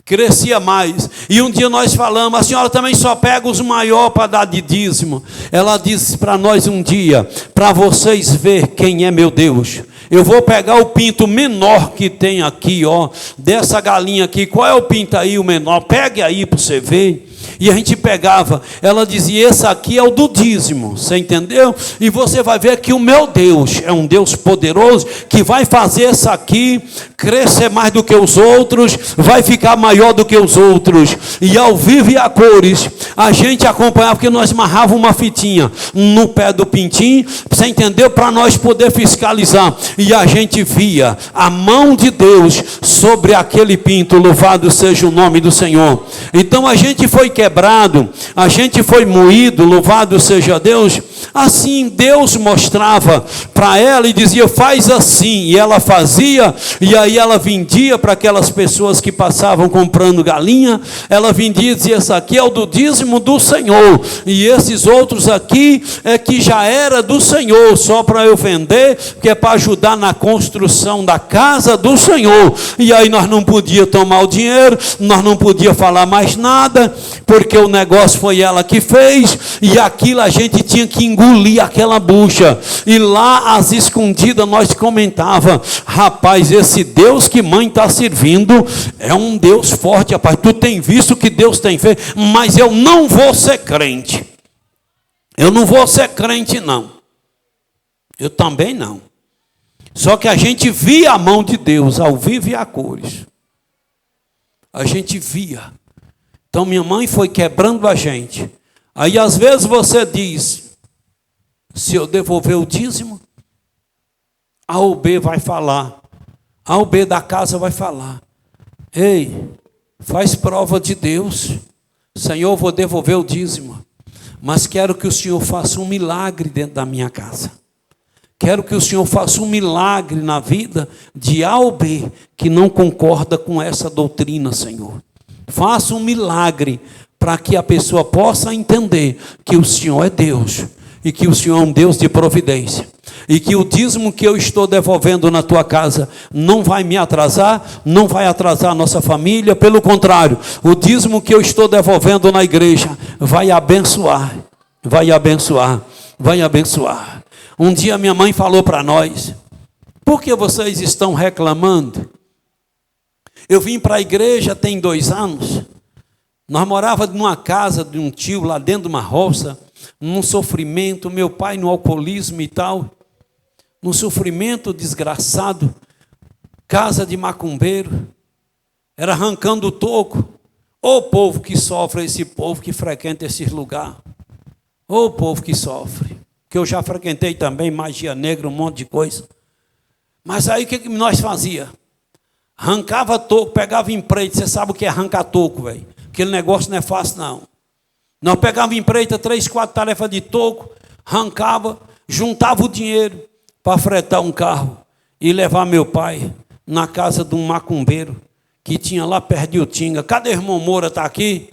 Crescia mais. E um dia nós falamos, a senhora também só pega os maiores para dar de dízimo. Ela disse para nós um dia, para vocês ver quem é meu Deus, eu vou pegar o pinto menor que tem aqui, ó, dessa galinha aqui. Qual é o pinto aí, o menor? Pegue aí para você ver. E a gente pegava, ela dizia, esse aqui é o do dízimo, você entendeu? E você vai ver que o meu Deus é um Deus poderoso, que vai fazer esse aqui crescer mais do que os outros, vai ficar maior do que os outros. E ao vivo e a cores, a gente acompanhava, porque nós amarrávamos uma fitinha no pé do pintinho, você entendeu? Para nós poder fiscalizar. E a gente via a mão de Deus sobre aquele pinto, louvado seja o nome do Senhor. Então a gente foi quebrado, a gente foi moído, louvado seja Deus. Assim Deus mostrava para ela e dizia, faz assim, e ela fazia, e aí ela vendia para aquelas pessoas que passavam comprando galinha, ela vendia e dizia, esse aqui é o do dízimo do Senhor, e esses outros aqui é que já era do Senhor, só para eu vender, que é para ajudar na construção da casa do Senhor. E aí nós não podíamos tomar o dinheiro, nós não podíamos falar mais nada, porque o negócio foi ela que fez, e aquilo a gente tinha que engolir aquela bucha. E lá às escondidas nós comentava, rapaz, esse Deus que mãe está servindo é um Deus forte, rapaz, tu tem visto o que Deus tem feito, mas eu não vou ser crente, eu não vou ser crente não, eu também não. Só que a gente via a mão de Deus ao vivo e a cores, a gente via. Então minha mãe foi quebrando a gente. Aí às vezes você diz, se eu devolver o dízimo, A ou B vai falar, A ou B da casa vai falar, ei, faz prova de Deus, Senhor, vou devolver o dízimo, mas quero que o Senhor faça um milagre dentro da minha casa. Quero que o Senhor faça um milagre na vida de A ou B que não concorda com essa doutrina, Senhor. Faça um milagre para que a pessoa possa entender que o Senhor é Deus e que o Senhor é um Deus de providência. E que o dízimo que eu estou devolvendo na tua casa não vai me atrasar, não vai atrasar a nossa família, pelo contrário, o dízimo que eu estou devolvendo na igreja vai abençoar, vai abençoar, vai abençoar. Um dia minha mãe falou para nós, por que vocês estão reclamando? Eu vim para a igreja tem 2 anos, nós morávamos numa casa de um tio lá dentro de uma roça, num sofrimento, meu pai no alcoolismo e tal, num sofrimento desgraçado, casa de macumbeiro, era arrancando o toco. Ô povo que sofre, esse povo que frequenta esses lugares, ô povo que sofre, que eu já frequentei também, magia negra, um monte de coisa. Mas aí o que nós fazia? Arrancava toco, pegava empreite, você sabe o que é arrancar toco, velho? Aquele negócio não é fácil não. Nós pegávamos empreita, 3, 4 tarefas de toco, arrancava, juntava o dinheiro para fretar um carro e levar meu pai na casa de um macumbeiro que tinha lá perto de Utinga. Cadê o irmão Moura? Está aqui?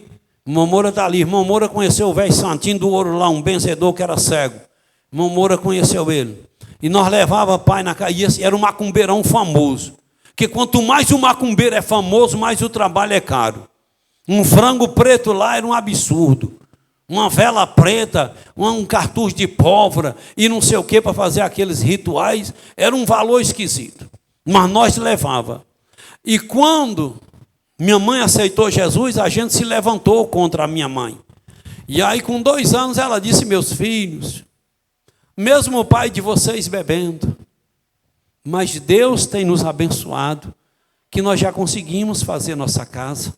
O irmão Moura está ali. O irmão Moura conheceu o velho Santinho do Ouro lá, um benzedor que era cego. O irmão Moura conheceu ele. E nós levava pai na casa. E era um macumbeirão famoso. Porque quanto mais o macumbeiro é famoso, mais o trabalho é caro. Um frango preto lá era um absurdo. Uma vela preta, um cartucho de pólvora e não sei o que para fazer aqueles rituais. Era um valor esquisito. Mas nós levava. E quando minha mãe aceitou Jesus, a gente se levantou contra a minha mãe. E aí, com 2 anos, ela disse: meus filhos, mesmo o pai de vocês bebendo, mas Deus tem nos abençoado, que nós já conseguimos fazer nossa casa.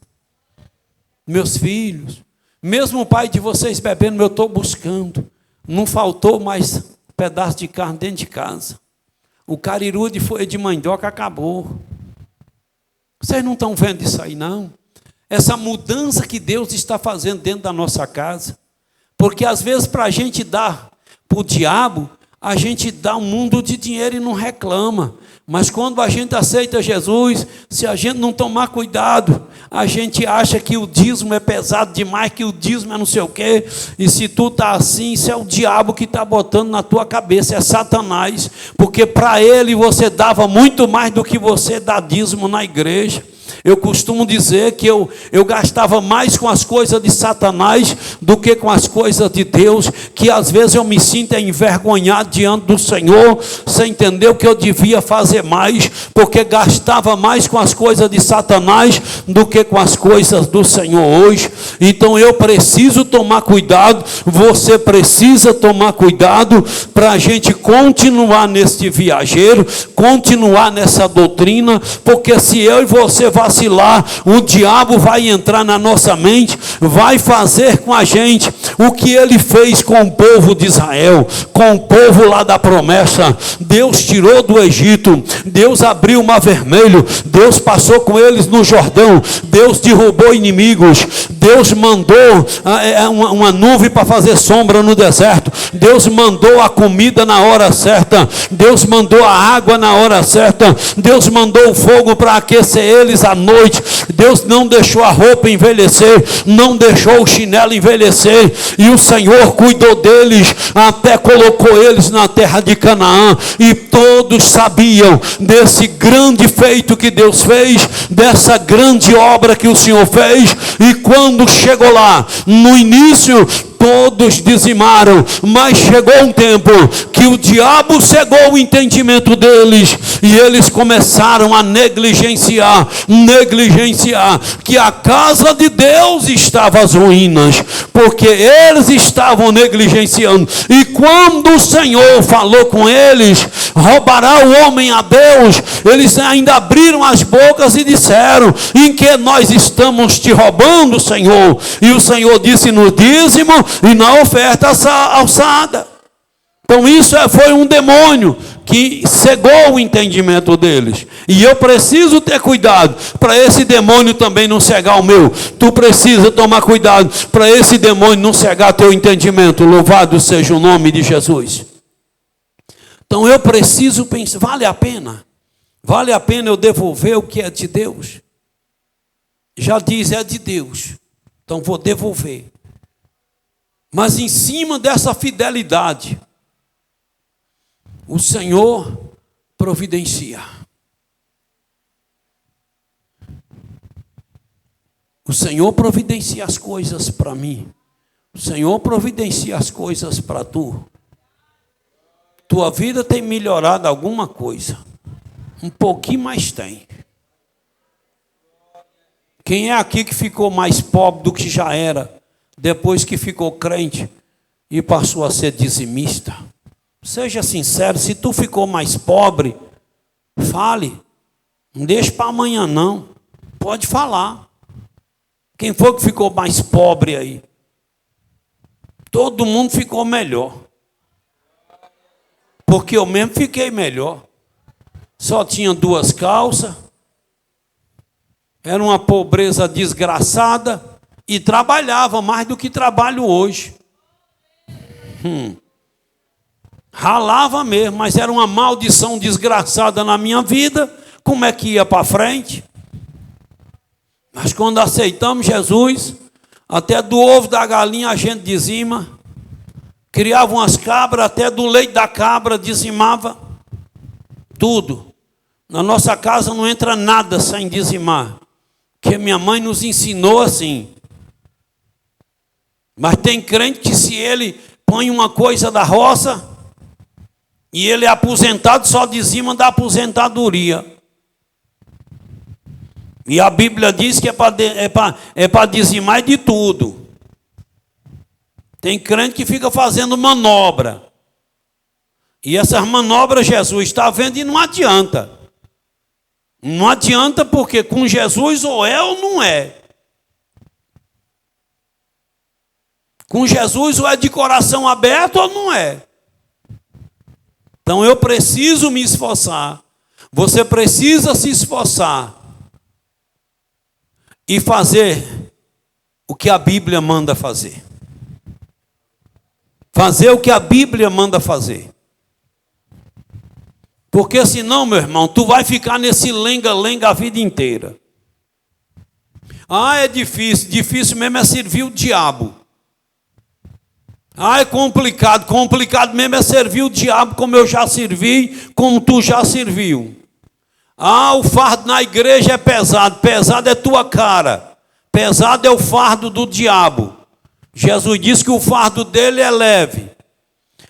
Meus filhos, mesmo o pai de vocês bebendo, eu estou buscando. Não faltou mais pedaço de carne dentro de casa. O cariru de folha de mandioca acabou. Vocês não estão vendo isso aí, não? Essa mudança que Deus está fazendo dentro da nossa casa. Porque às vezes para a gente dar para o diabo, a gente dá um mundo de dinheiro e não reclama. Mas quando a gente aceita Jesus, se a gente não tomar cuidado, a gente acha que o dízimo é pesado demais, que o dízimo é não sei o quê. E se tu está assim, isso é o diabo que está botando na tua cabeça, é Satanás. Porque para ele você dava muito mais do que você dá dízimo na igreja. Eu costumo dizer que eu gastava mais com as coisas de Satanás do que com as coisas de Deus, que às vezes eu me sinto envergonhado diante do Senhor, sem entender o que eu devia fazer mais, porque gastava mais com as coisas de Satanás do que com as coisas do Senhor hoje. Então eu preciso tomar cuidado, você precisa tomar cuidado para a gente continuar neste viajeiro, continuar nessa doutrina, porque se eu e você vacilar, o diabo vai entrar na nossa mente, vai fazer com a gente o que ele fez com o povo de Israel, com o povo lá da promessa. Deus tirou do Egito, Deus abriu o mar vermelho, Deus passou com eles no Jordão, Deus derrubou inimigos, Deus mandou uma nuvem para fazer sombra no deserto, Deus mandou a comida na hora certa, Deus mandou a água na hora certa, Deus mandou o fogo para aquecer eles à noite, Deus não deixou a roupa envelhecer, não deixou o chinelo envelhecer, e o Senhor cuidou deles, até colocou eles na terra de Canaã, e todos sabiam desse grande feito que Deus fez, dessa grande obra que o Senhor fez. E quando chegou lá, no início, todos dizimaram, mas chegou um tempo que o diabo cegou o entendimento deles, e eles começaram a negligenciar, que a casa de Deus estava às ruínas, porque eles estavam negligenciando. E quando o Senhor falou com eles, roubará o homem a Deus, eles ainda abriram as bocas e disseram, em que nós estamos te roubando, Senhor? E o Senhor disse, no dízimo e na oferta alçada. Então isso foi um demônio que cegou o entendimento deles. E eu preciso ter cuidado para esse demônio também não cegar o meu. Tu precisa tomar cuidado para esse demônio não cegar teu entendimento. Louvado seja o nome de Jesus. Então eu preciso pensar, vale a pena? Vale a pena eu devolver o que é de Deus? Já diz, é de Deus. Então vou devolver. Mas em cima dessa fidelidade, o Senhor providencia. O Senhor providencia as coisas para mim. O Senhor providencia as coisas para tu. Tua vida tem melhorado alguma coisa. Um pouquinho mais tem. Quem é aqui que ficou mais pobre do que já era, depois que ficou crente e passou a ser dizimista? Seja sincero, se tu ficou mais pobre, fale. Não deixe para amanhã não. Pode falar. Quem foi que ficou mais pobre aí? Todo mundo ficou melhor. Porque eu mesmo fiquei melhor. Só tinha 2 calças. Era uma pobreza desgraçada. E trabalhava mais do que trabalho hoje. Ralava mesmo, mas era uma maldição desgraçada na minha vida. Como é que ia para frente? Mas quando aceitamos Jesus, até do ovo da galinha a gente dizima, criava umas cabras, até do leite da cabra dizimava tudo. Na nossa casa não entra nada sem dizimar, porque minha mãe nos ensinou assim. Mas tem crente que se ele põe uma coisa da roça e ele é aposentado, só dizima da aposentadoria. E a Bíblia diz que é para dizimar de tudo. Tem crente que fica fazendo manobra. E essas manobras Jesus está vendo e não adianta. Não adianta porque com Jesus ou é ou não é. Com Jesus ou é de coração aberto ou não é. Então eu preciso me esforçar. Você precisa se esforçar. E fazer o que a Bíblia manda fazer. Fazer o que a Bíblia manda fazer. Porque senão, meu irmão, tu vai ficar nesse lenga-lenga a vida inteira. Ah, é difícil. Difícil mesmo é servir o diabo. Ah, é complicado. Complicado mesmo é servir o diabo como eu já servi, como tu já serviu. Ah, o fardo na igreja é pesado. Pesado é tua cara. Pesado é o fardo do diabo. Jesus disse que o fardo dele é leve.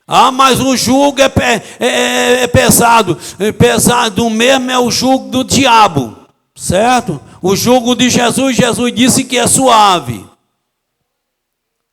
Ah, mas o jugo é pesado. Pesado mesmo é o jugo do diabo. Certo? O jugo de Jesus, Jesus disse que é suave.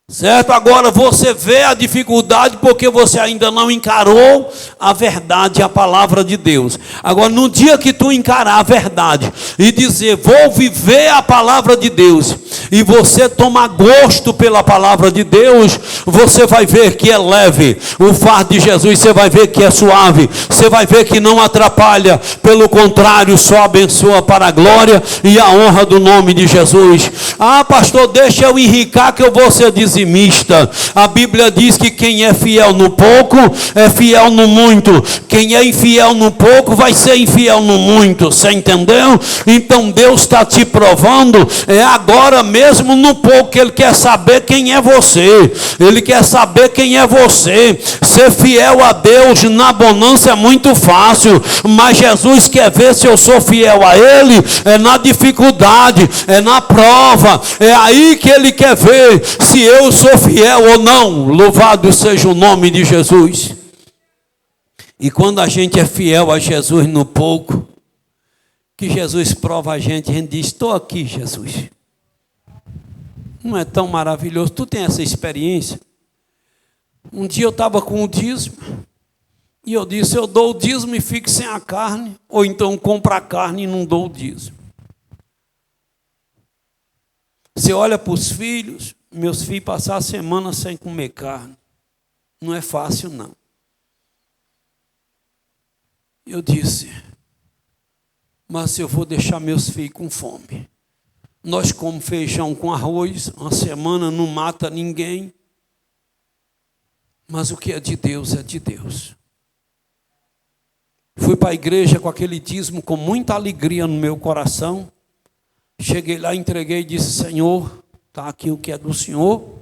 Certo? Agora você vê a dificuldade porque você ainda não encarou a verdade, a palavra de Deus. Agora, no dia que tu encarar a verdade e dizer, vou viver a palavra de Deus, e você tomar gosto pela palavra de Deus, você vai ver que é leve. O fardo de Jesus, você vai ver que é suave. Você vai ver que não atrapalha. Pelo contrário, só abençoa para a glória e a honra do nome de Jesus. Ah, pastor, deixa eu enricar que eu vou ser dizimista. A Bíblia diz que quem é fiel no pouco é fiel no muito. Quem é infiel no pouco vai ser infiel no muito. Você entendeu? Então Deus está te provando. É agora mesmo no pouco que Ele quer saber quem é você. Ele quer saber quem é você. Ser fiel a Deus na bonança é muito fácil. Mas Jesus quer ver se eu sou fiel a Ele. É na dificuldade, é na prova. É aí que Ele quer ver se eu sou fiel ou não. Louvado seja o nome de Jesus. E quando a gente é fiel a Jesus no pouco, que Jesus prova a gente diz, estou aqui, Jesus. Não é tão maravilhoso? Tu tem essa experiência? Um dia eu estava com o dízimo, e eu disse, eu dou o dízimo e fico sem a carne, ou então compro a carne e não dou o dízimo. Você olha para os filhos, meus filhos passaram a semana sem comer carne. Não é fácil, não. Eu disse, mas eu vou deixar meus filhos com fome. Nós comemos feijão com arroz, uma semana não mata ninguém. Mas o que é de Deus é de Deus. Fui para a igreja com aquele dízimo com muita alegria no meu coração. Cheguei lá, entreguei e disse, Senhor, está aqui o que é do Senhor.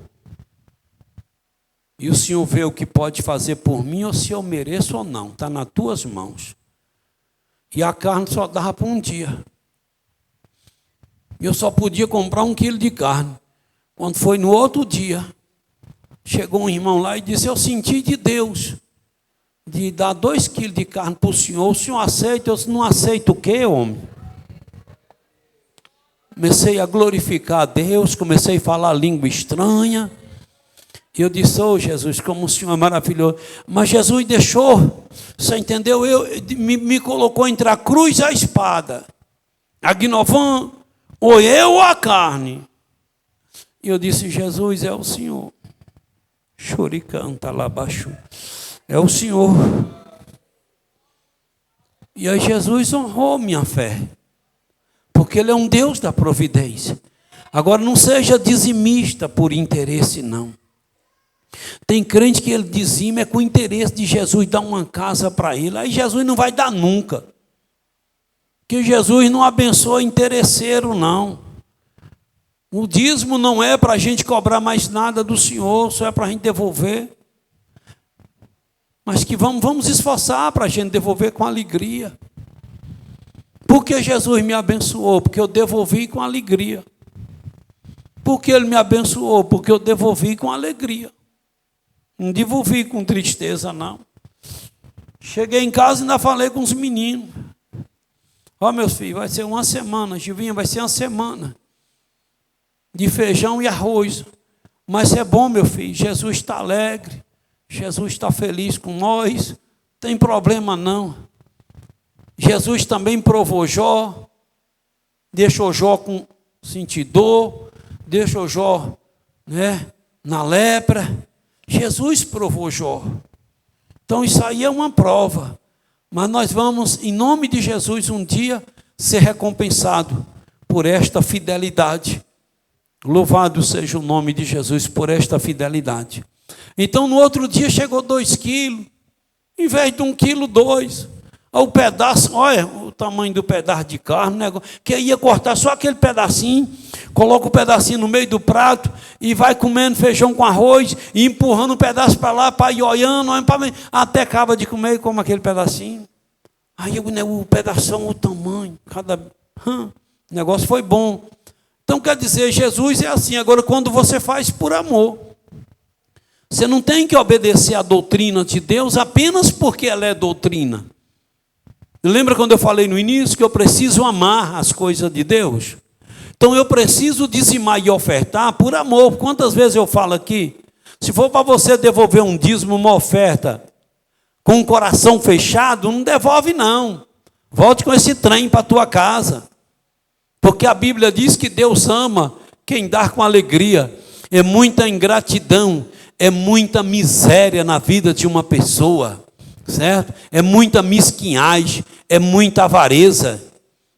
E o Senhor vê o que pode fazer por mim, ou se eu mereço ou não. Está nas tuas mãos. E a carne só dava para um dia. Eu só podia comprar 1 quilo de carne. Quando foi no outro dia, chegou um irmão lá e disse, eu senti de Deus, de dar 2 quilos de carne para o senhor aceita? Eu disse, não aceito o quê, homem? Comecei a glorificar a Deus, comecei a falar língua estranha. E eu disse, oh Jesus, como o Senhor é maravilhoso. Mas Jesus deixou, você entendeu? Me colocou entre a cruz e a espada. A Guinovan, ou eu ou a carne. E eu disse, Jesus, é o Senhor. Choricanta lá abaixo. É o Senhor. E aí Jesus honrou minha fé. Porque Ele é um Deus da providência. Agora não seja dizimista por interesse, não. Tem crente que ele dizima é com o interesse de Jesus dar uma casa para ele. Aí Jesus não vai dar nunca. Que Jesus não abençoa interesseiro, não. O dízimo não é para a gente cobrar mais nada do Senhor, só é para a gente devolver. Mas que vamos esforçar para a gente devolver com alegria. Porque Jesus me abençoou? Porque eu devolvi com alegria. Porque Ele me abençoou? Porque eu devolvi com alegria. Não devolvi com tristeza, não. Cheguei em casa e ainda falei com os meninos. Ó, meus filhos, vai ser uma semana, Givinha, vai ser uma semana de feijão e arroz. Mas é bom, meu filho, Jesus está alegre, Jesus está feliz com nós, não tem problema não. Jesus também provou Jó, deixou Jó com sentir dor, deixou Jó, na lepra. Jesus provou Jó. Então isso aí é uma prova. Mas nós vamos, em nome de Jesus, um dia ser recompensado por esta fidelidade. Louvado seja o nome de Jesus por esta fidelidade. Então no outro dia chegou 2 quilos, em vez de 1,2 quilo. O pedaço, olha o tamanho do pedaço de carne, que ia cortar só aquele pedacinho, coloca o pedacinho no meio do prato e vai comendo feijão com arroz e empurrando um pedaço para lá, para ir olhando, até acaba de comer e come aquele pedacinho. Aí o pedação, o tamanho, o negócio foi bom. Então quer dizer, Jesus é assim. Agora quando você faz por amor, você não tem que obedecer à doutrina de Deus apenas porque ela é doutrina. Lembra quando eu falei no início que eu preciso amar as coisas de Deus? Então eu preciso dizimar e ofertar por amor. Quantas vezes eu falo aqui? Se for para você devolver um dízimo, uma oferta, com o coração fechado, não devolve não. Volte com esse trem para a tua casa. Porque a Bíblia diz que Deus ama quem dá com alegria. É muita ingratidão, é muita miséria na vida de uma pessoa. Certo? É muita mesquinhagem, é muita avareza.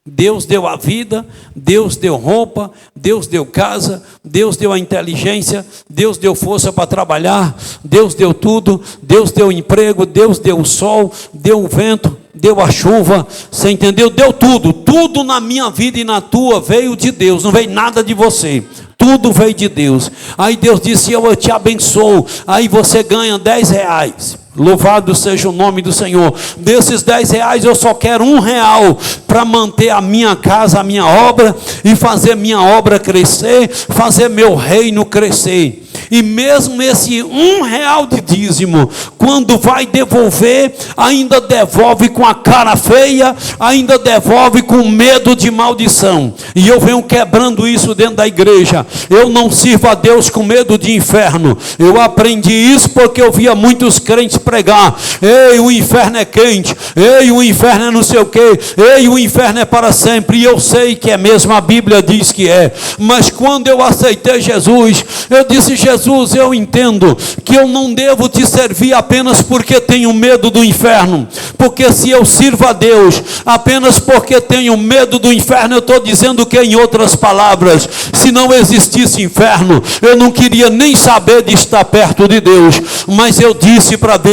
Deus deu a vida, Deus deu roupa, Deus deu casa, Deus deu a inteligência, Deus deu força para trabalhar, Deus deu tudo, Deus deu emprego, Deus deu o sol, deu o vento, deu a chuva, você entendeu? Deu tudo, tudo na minha vida e na tua veio de Deus, não veio nada de você. Tudo veio de Deus. Aí Deus disse, eu te abençoo. Aí você ganha R$10. Louvado seja o nome do Senhor. Desses R$10 eu só quero R$1 para manter a minha casa, a minha obra e fazer minha obra crescer, fazer meu reino crescer. E mesmo esse R$1 de dízimo, quando vai devolver, ainda devolve com a cara feia, ainda devolve com medo de maldição. E eu venho quebrando isso dentro da igreja. Eu não sirvo a Deus com medo de inferno. Eu aprendi isso porque eu via muitos crentes pregar: ei, o inferno é quente, ei, o inferno é não sei o que, ei, o inferno é para sempre. E eu sei que é mesmo, a Bíblia diz que é. Mas quando eu aceitei Jesus, eu disse: Jesus, eu entendo que eu não devo te servir apenas porque tenho medo do inferno, porque se eu sirvo a Deus apenas porque tenho medo do inferno, eu estou dizendo que, em outras palavras, se não existisse inferno, eu não queria nem saber de estar perto de Deus. Mas eu disse para Deus: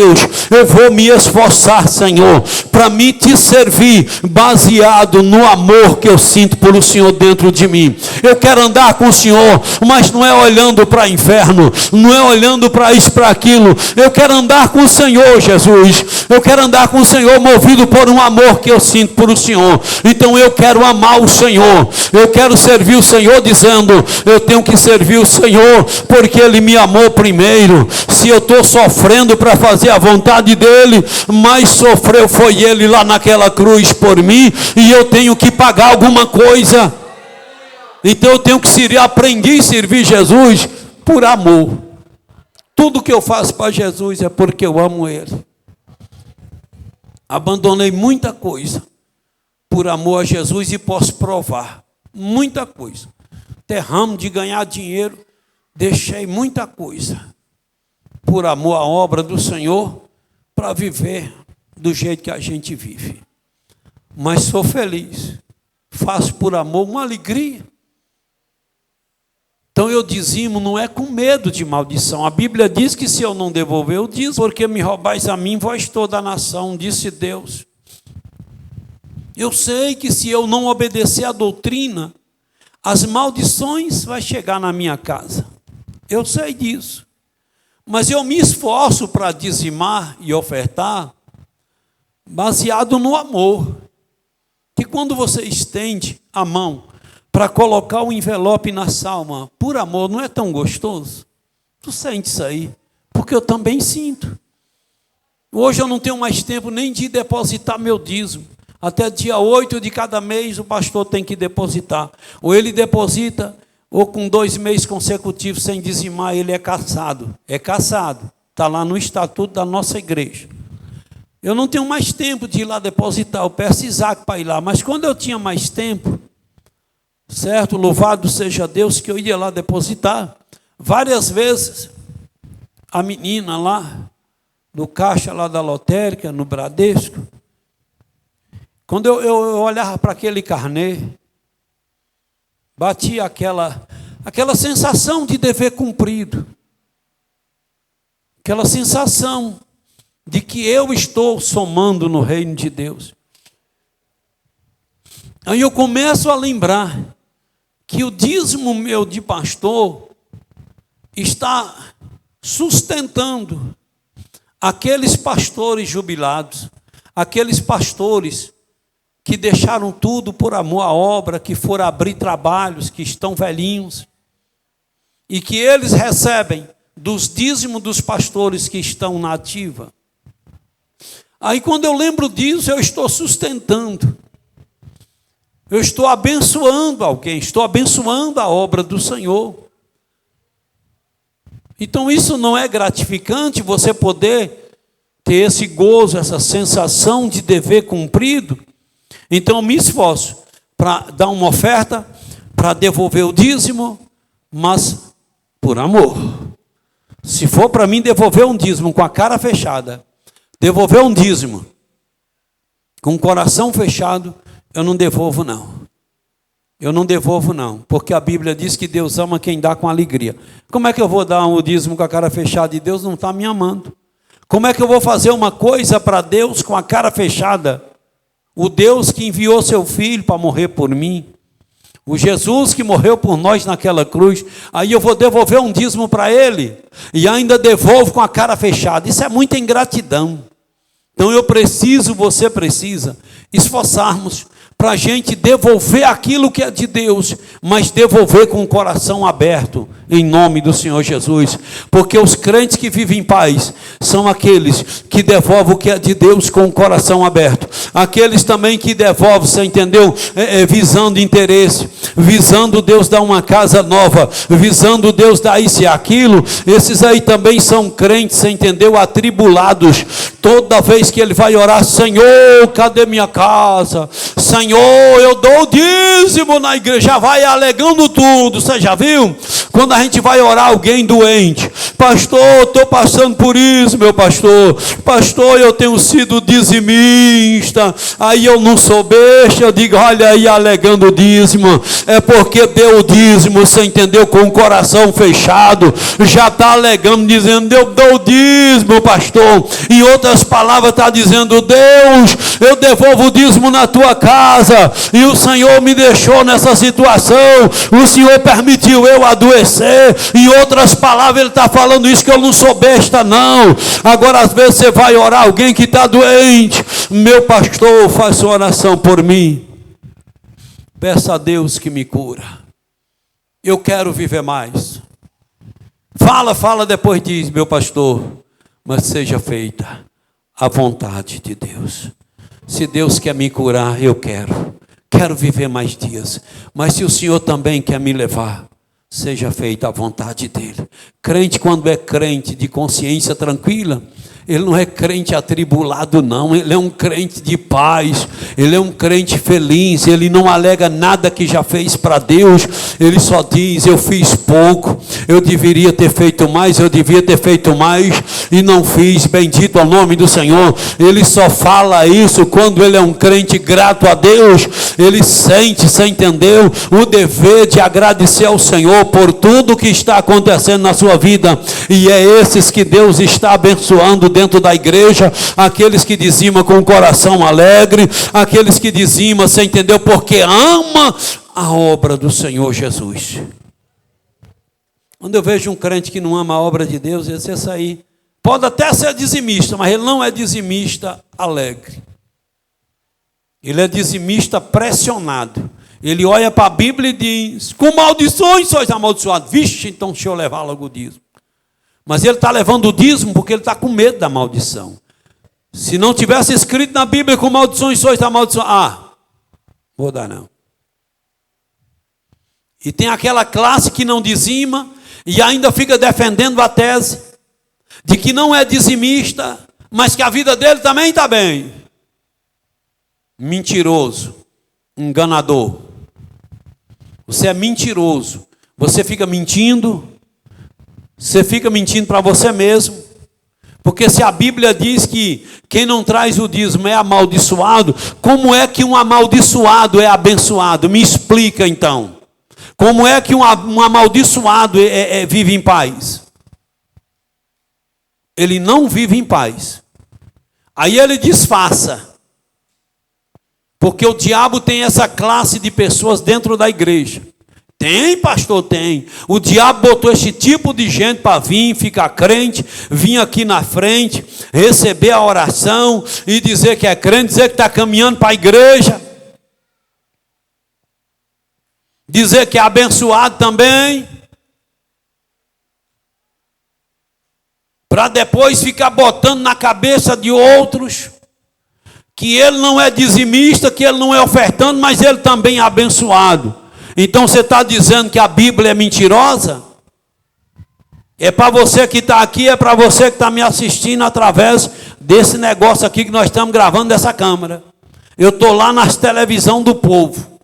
eu vou me esforçar, Senhor, para me te servir, baseado no amor que eu sinto por o Senhor dentro de mim. Eu quero andar com o Senhor, mas não é olhando para inferno, não é olhando para isso, para aquilo. Eu quero andar com o Senhor, Jesus. Eu quero andar com o Senhor movido por um amor que eu sinto por o Senhor. Então eu quero amar o Senhor, eu quero servir o Senhor, dizendo: eu tenho que servir o Senhor porque Ele me amou primeiro. Se eu estou sofrendo para fazer a vontade dEle, mas sofreu foi Ele lá naquela cruz por mim, e eu tenho que pagar alguma coisa. Então eu tenho que servir, aprendi a servir Jesus por amor. Tudo que eu faço para Jesus é porque eu amo Ele. Abandonei muita coisa por amor a Jesus e posso provar muita coisa. Derramo de ganhar dinheiro, deixei muita coisa por amor à obra do Senhor, para viver do jeito que a gente vive. Mas sou feliz, faço por amor, uma alegria. Então eu dizimo, não é com medo de maldição. A Bíblia diz que se eu não devolver, eu diz: porque me roubais a mim, vós toda a nação, disse Deus. Eu sei que se eu não obedecer à doutrina, as maldições vão chegar na minha casa. Eu sei disso. Mas eu me esforço para dizimar e ofertar baseado no amor. Que quando você estende a mão para colocar o envelope na salma, por amor, não é tão gostoso? Tu sente isso aí? Porque eu também sinto. Hoje eu não tenho mais tempo nem de depositar meu dízimo. Até dia 8 de cada mês o pastor tem que depositar. Ou ele deposita, ou com 2 meses consecutivos sem dizimar, ele é cassado. É cassado. Está lá no estatuto da nossa igreja. Eu não tenho mais tempo de ir lá depositar. Eu peço Isaac para ir lá. Mas quando eu tinha mais tempo, certo? Louvado seja Deus que eu ia lá depositar. Várias vezes, a menina lá, do caixa lá da lotérica, no Bradesco, quando eu olhava para aquele carnê, batia aquela sensação de dever cumprido, aquela sensação de que eu estou somando no reino de Deus. Aí eu começo a lembrar que o dízimo meu de pastor está sustentando aqueles pastores jubilados, aqueles pastores que deixaram tudo por amor à obra, que foram abrir trabalhos, que estão velhinhos, e que eles recebem dos dízimos dos pastores que estão na ativa. Aí quando eu lembro disso, eu estou sustentando, eu estou abençoando alguém, estou abençoando a obra do Senhor. Então isso não é gratificante, você poder ter esse gozo, essa sensação de dever cumprido? Então eu me esforço para dar uma oferta, para devolver o dízimo, mas por amor. Se for para mim devolver um dízimo com a cara fechada, devolver um dízimo com o coração fechado, eu não devolvo não. Eu não devolvo não, porque a Bíblia diz que Deus ama quem dá com alegria. Como é que eu vou dar um dízimo com a cara fechada e Deus não está me amando? Como é que eu vou fazer uma coisa para Deus com a cara fechada? O Deus que enviou seu filho para morrer por mim, o Jesus que morreu por nós naquela cruz, aí eu vou devolver um dízimo para ele, e ainda devolvo com a cara fechada. Isso é muita ingratidão. Então eu preciso, você precisa, esforçarmos para a gente devolver aquilo que é de Deus, mas devolver com o coração aberto, em nome do Senhor Jesus. Porque os crentes que vivem em paz são aqueles que devolvem o que é de Deus com o coração aberto. Aqueles também que devolvem, você entendeu? Visando interesse, visando Deus dar uma casa nova, visando Deus dar isso e aquilo. Esses aí também são crentes, você entendeu? Atribulados. Toda vez que ele vai orar, Senhor, cadê minha casa? Senhor, eu dou o dízimo na igreja, já vai alegando tudo. Você já viu? Quando a gente vai orar alguém doente, pastor, estou passando por isso, meu pastor. Pastor, eu tenho sido dizimista, aí eu não sou besta, eu digo, olha aí alegando o dízimo, é porque deu o dízimo, você entendeu, com o coração fechado, já está alegando, dizendo, eu dou o dízimo, pastor. Em outras palavras está dizendo, Deus, eu devolvo o dízimo na tua casa, e o Senhor me deixou nessa situação, o Senhor permitiu eu adoecer. Em outras palavras ele está falando isso, que eu não sou besta não. Agora às vezes você vai orar alguém que está doente, meu pastor, faça uma oração por mim, peça a Deus que me cura, eu quero viver mais. Fala, depois diz, meu pastor, mas seja feita a vontade de Deus. Se Deus quer me curar, eu quero viver mais dias, mas se o Senhor também quer me levar, seja feita a vontade dele. Crente, quando é crente de consciência tranquila, ele não é crente atribulado não, ele é um crente de paz, ele é um crente feliz, ele não alega nada que já fez para Deus, ele só diz, eu fiz pouco, eu deveria ter feito mais, eu devia ter feito mais, e não fiz, bendito ao nome do Senhor. Ele só fala isso quando ele é um crente grato a Deus, ele sente, você entendeu, o dever de agradecer ao Senhor por tudo que está acontecendo na sua vida, e é esses que Deus está abençoando dentro da igreja, aqueles que dizimam com o coração alegre, aqueles que dizimam, você entendeu, porque ama a obra do Senhor Jesus. Quando eu vejo um crente que não ama a obra de Deus, esse aí pode até ser dizimista, mas ele não é dizimista alegre. Ele é dizimista pressionado. Ele olha para a Bíblia e diz: com maldições sois amaldiçoados. Vixe, então deixa eu levar logo o dízimo. Mas ele está levando o dízimo porque ele está com medo da maldição. Se não tivesse escrito na Bíblia: com maldições sois amaldiçoados, vou dar não. E tem aquela classe que não dizima e ainda fica defendendo a tese de que não é dizimista, mas que a vida dele também está bem. Mentiroso, enganador. Você é mentiroso. Você fica mentindo. Você fica mentindo para você mesmo. Porque se a Bíblia diz que quem não traz o dízimo é amaldiçoado, como é que um amaldiçoado é abençoado? Me explica então. Como é que um amaldiçoado vive em paz? Ele não vive em paz. Aí ele disfarça. Porque o diabo tem essa classe de pessoas dentro da igreja. Tem, pastor, tem. O diabo botou esse tipo de gente para vir, ficar crente, vir aqui na frente, receber a oração e dizer que é crente, dizer que está caminhando para a igreja. Dizer que é abençoado também. Para depois ficar botando na cabeça de outros que ele não é dizimista, que ele não é ofertando, mas ele também é abençoado. Então você está dizendo que a Bíblia é mentirosa? É para você que está aqui, é para você que está me assistindo através desse negócio aqui que nós estamos gravando dessa câmera. Eu estou lá nas televisão do povo.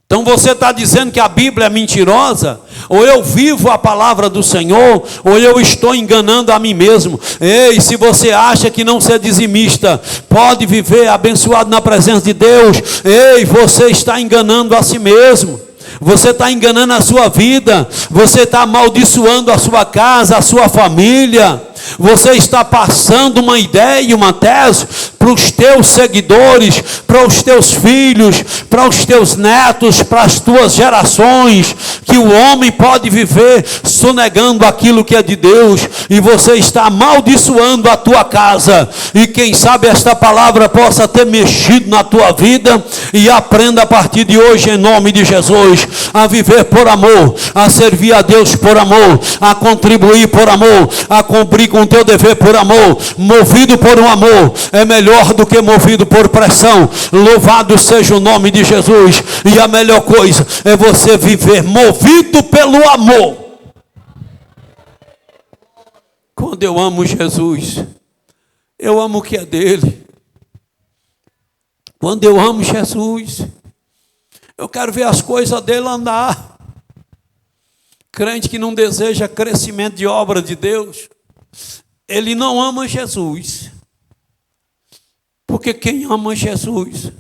Então você está dizendo que a Bíblia é mentirosa? Ou eu vivo a palavra do Senhor, ou eu estou enganando a mim mesmo. Ei, se você acha que não ser dizimista pode viver abençoado na presença de Deus, ei, você está enganando a si mesmo. Você está enganando a sua vida, você está amaldiçoando a sua casa, a sua família. Você está passando uma ideia e uma tese para os teus seguidores, para os teus filhos, para os teus netos, para as tuas gerações, que o homem pode viver sonegando aquilo que é de Deus, e você está amaldiçoando a tua casa. E quem sabe esta palavra possa ter mexido na tua vida, e aprenda a partir de hoje, em nome de Jesus, a viver por amor, a servir a Deus por amor, a contribuir por amor, a cumprir com o teu dever por amor. Movido por um amor é melhor do que movido por pressão. Louvado seja o nome de Jesus. E a melhor coisa é você viver movido pelo amor. Quando eu amo Jesus, eu amo o que é dele. Quando eu amo Jesus, eu quero ver as coisas dele andar. Crente que não deseja crescimento de obra de Deus, ele não ama Jesus. Porque quem ama Jesus,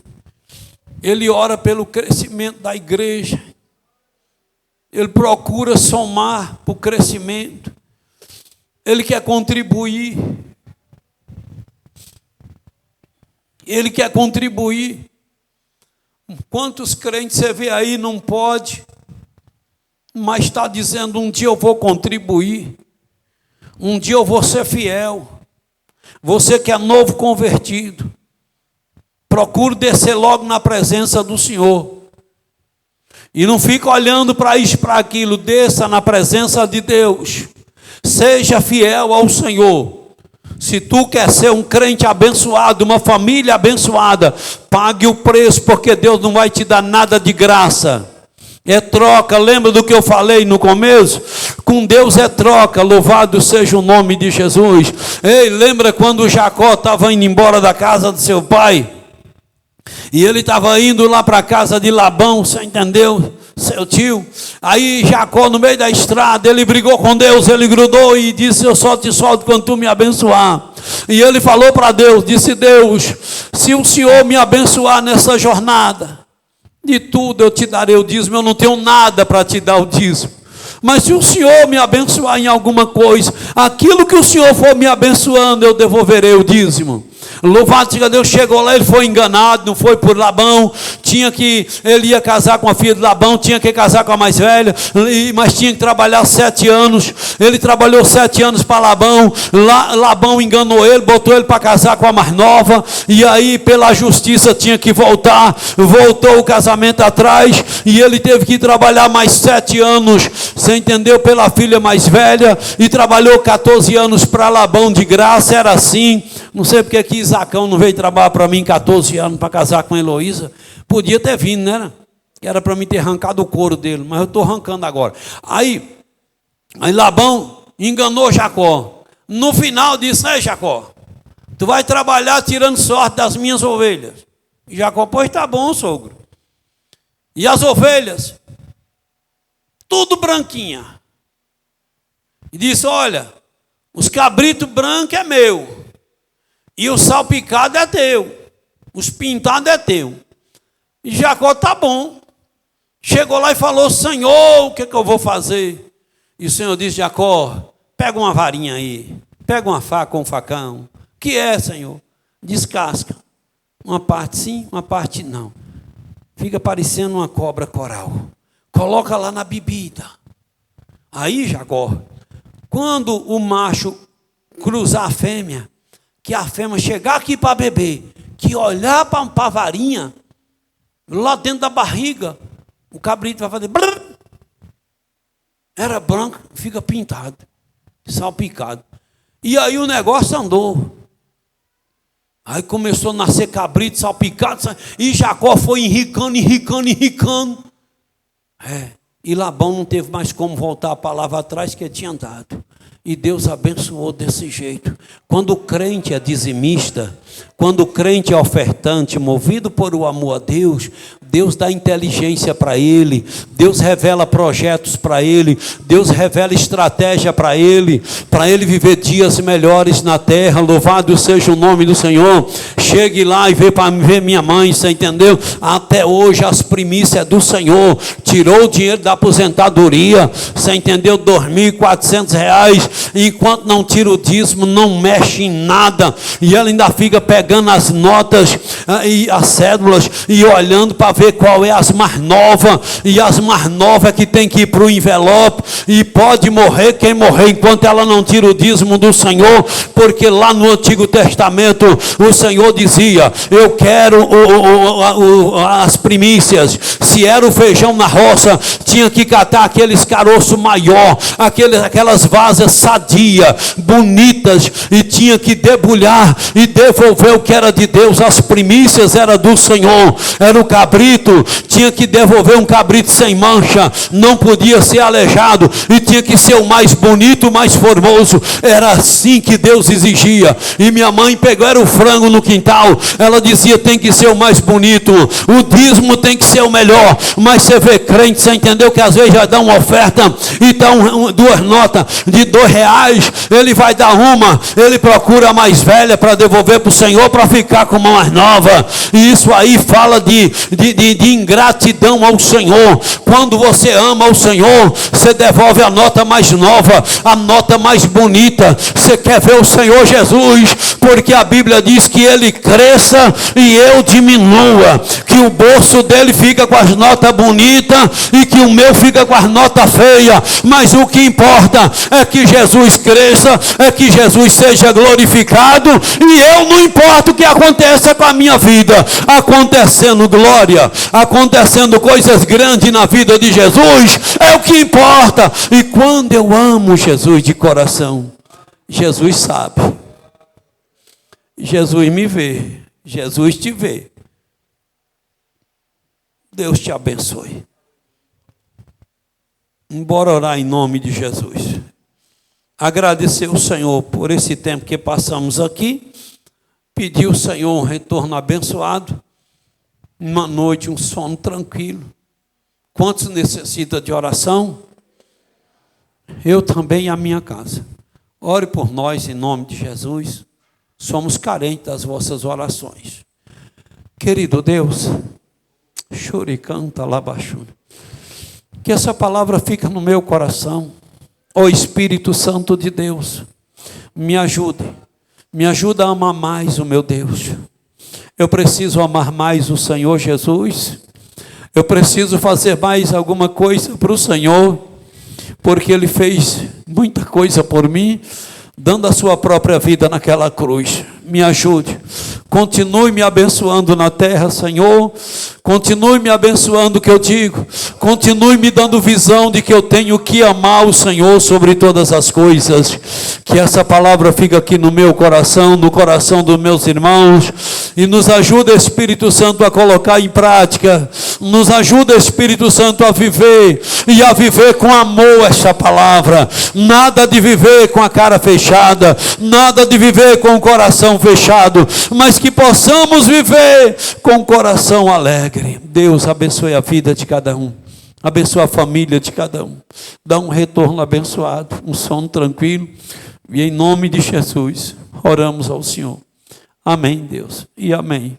ele ora pelo crescimento da igreja. Ele procura somar para o crescimento. Ele quer contribuir. Ele quer contribuir. Quantos crentes você vê aí não pode, mas está dizendo: um dia eu vou contribuir, um dia eu vou ser fiel. Você que é novo convertido, procure descer logo na presença do Senhor. E não fique olhando para isso, para aquilo. Desça na presença de Deus. Seja fiel ao Senhor. Se tu quer ser um crente abençoado, uma família abençoada, pague o preço, porque Deus não vai te dar nada de graça. É troca, lembra do que eu falei no começo? Com Deus é troca, louvado seja o nome de Jesus. Ei, lembra quando Jacó estava indo embora da casa do seu pai? E ele estava indo lá para a casa de Labão, você entendeu? Seu tio. Aí Jacó, no meio da estrada, ele brigou com Deus, ele grudou e disse: eu só te solto quando tu me abençoar. E ele falou para Deus, disse: Deus, se o Senhor me abençoar nessa jornada, de tudo eu te darei o dízimo. Eu não tenho nada para te dar o dízimo, mas se o Senhor me abençoar em alguma coisa, aquilo que o Senhor for me abençoando, eu devolverei o dízimo. Louvado seja Deus, chegou lá, ele foi enganado, não foi por Labão, ele ia casar com a filha de Labão, tinha que casar com a mais velha, mas tinha que trabalhar 7 anos, ele trabalhou 7 anos para Labão, Labão enganou ele, botou ele para casar com a mais nova, e aí pela justiça tinha que voltar, voltou o casamento atrás, e ele teve que trabalhar mais 7 anos, você entendeu, pela filha mais velha, e trabalhou 14 anos para Labão de graça, era assim. Não sei porque que Isacão não veio trabalhar para mim 14 anos para casar com a Heloísa. Podia ter vindo, né? Era para mim ter arrancado o couro dele, mas eu estou arrancando agora. Aí Labão enganou Jacó. No final disse: ei, Jacó, tu vai trabalhar tirando sorte das minhas ovelhas. E Jacó: pois tá bom, sogro. E as ovelhas? Tudo branquinha. E disse: olha, os cabritos brancos é meu. E o salpicado é teu. Os pintados é teu. E Jacó: tá bom. Chegou lá e falou: Senhor, o que eu vou fazer? E o Senhor disse: Jacó, pega uma varinha aí. Pega uma faca ou um facão. Que é, Senhor? Descasca. Uma parte sim, uma parte não. Fica parecendo uma cobra coral. Coloca lá na bebida. Aí, Jacó, quando o macho cruzar a fêmea, que a fêmea chegar aqui para beber, que olhar para a varinha, lá dentro da barriga, o cabrito vai fazer... Brrr. Era branco, fica pintado, salpicado. E aí o negócio andou. Aí começou a nascer cabrito, salpicado, e Jacó foi enricando. E Labão não teve mais como voltar a palavra atrás que ele tinha dado. E Deus abençoou desse jeito. Quando o crente é dizimista, quando o crente é ofertante, movido por o amor a Deus, Deus dá inteligência para ele, Deus revela projetos para ele, Deus revela estratégia para ele viver dias melhores na terra. Louvado seja o nome do Senhor. Chegue lá e vê para ver minha mãe, você entendeu? Até hoje as primícias do Senhor, tirou o dinheiro da aposentadoria, você entendeu? R$ 2.400, enquanto não tira o dízimo, não mexe em nada, e ela ainda fica pegando as notas e as cédulas e olhando para ver qual é as mais novas, e as mais novas que tem que ir para o envelope, e pode morrer quem morrer enquanto ela não tira o dízimo do Senhor, porque lá no Antigo Testamento o Senhor dizia: eu quero as primícias. Se era o feijão na roça, tinha que catar aqueles caroços maior, aquelas vasas sadias, bonitas, e tinha que debulhar e devolver o que era de Deus. As primícias era do Senhor, era o cabrito, tinha que devolver um cabrito sem mancha, não podia ser aleijado, e tinha que ser o mais bonito, o mais formoso. Era assim que Deus exigia. E minha mãe pegou, era o frango no quintal, ela dizia: tem que ser o mais bonito, o dízimo tem que ser o melhor. Mas você vê crente, você entendeu, que às vezes já dá uma oferta e dá 2 notas de R$2, ele vai dar uma, ele procura a mais velha para devolver para o Senhor, para ficar com uma mais nova. E isso aí fala de ingratidão ao Senhor. Quando você ama o Senhor, você devolve a nota mais nova, a nota mais bonita. Você quer ver o Senhor Jesus, porque a Bíblia diz que ele cresça e eu diminua, que o bolso dele fica com as notas bonitas e que o meu fica com as notas feias. Mas o que importa é que Jesus cresça, é que Jesus seja glorificado, e eu não importa o que aconteça com a minha vida, acontecendo glória, acontecendo coisas grandes na vida de Jesus, é o que importa. E quando eu amo Jesus de coração, Jesus sabe, Jesus me vê, Jesus te vê. Deus te abençoe. Bora orar em nome de Jesus. Agradecer ao Senhor por esse tempo que passamos aqui. Pedir ao Senhor um retorno abençoado. Uma noite, um sono tranquilo. Quantos necessitam de oração? Eu também e a minha casa. Ore por nós em nome de Jesus. Somos carentes das vossas orações. Querido Deus, choricanta labaxuna, que essa palavra fique no meu coração. Ó Espírito Santo de Deus, me ajude. Me ajuda a amar mais o meu Deus. Eu preciso amar mais o Senhor Jesus. Eu preciso fazer mais alguma coisa para o Senhor, porque Ele fez muita coisa por mim, dando a sua própria vida naquela cruz. Me ajude. Continue me abençoando na terra, Senhor. Continue me abençoando, que eu digo. Continue me dando visão de que eu tenho que amar o Senhor sobre todas as coisas. Que essa palavra fique aqui no meu coração, no coração dos meus irmãos. E nos ajuda, Espírito Santo, a colocar em prática. Nos ajuda, Espírito Santo, a viver. E a viver com amor esta palavra. Nada de viver com a cara fechada. Nada de viver com o coração fechado. Mas que possamos viver com o coração alegre. Deus abençoe a vida de cada um. Abençoe a família de cada um. Dá um retorno abençoado, um sono tranquilo. E em nome de Jesus, oramos ao Senhor. Amém, Deus. E amém.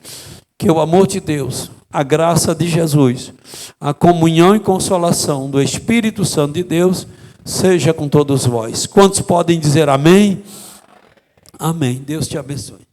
Que o amor de Deus, a graça de Jesus, a comunhão e consolação do Espírito Santo de Deus, seja com todos vós. Quantos podem dizer amém? Amém. Deus te abençoe.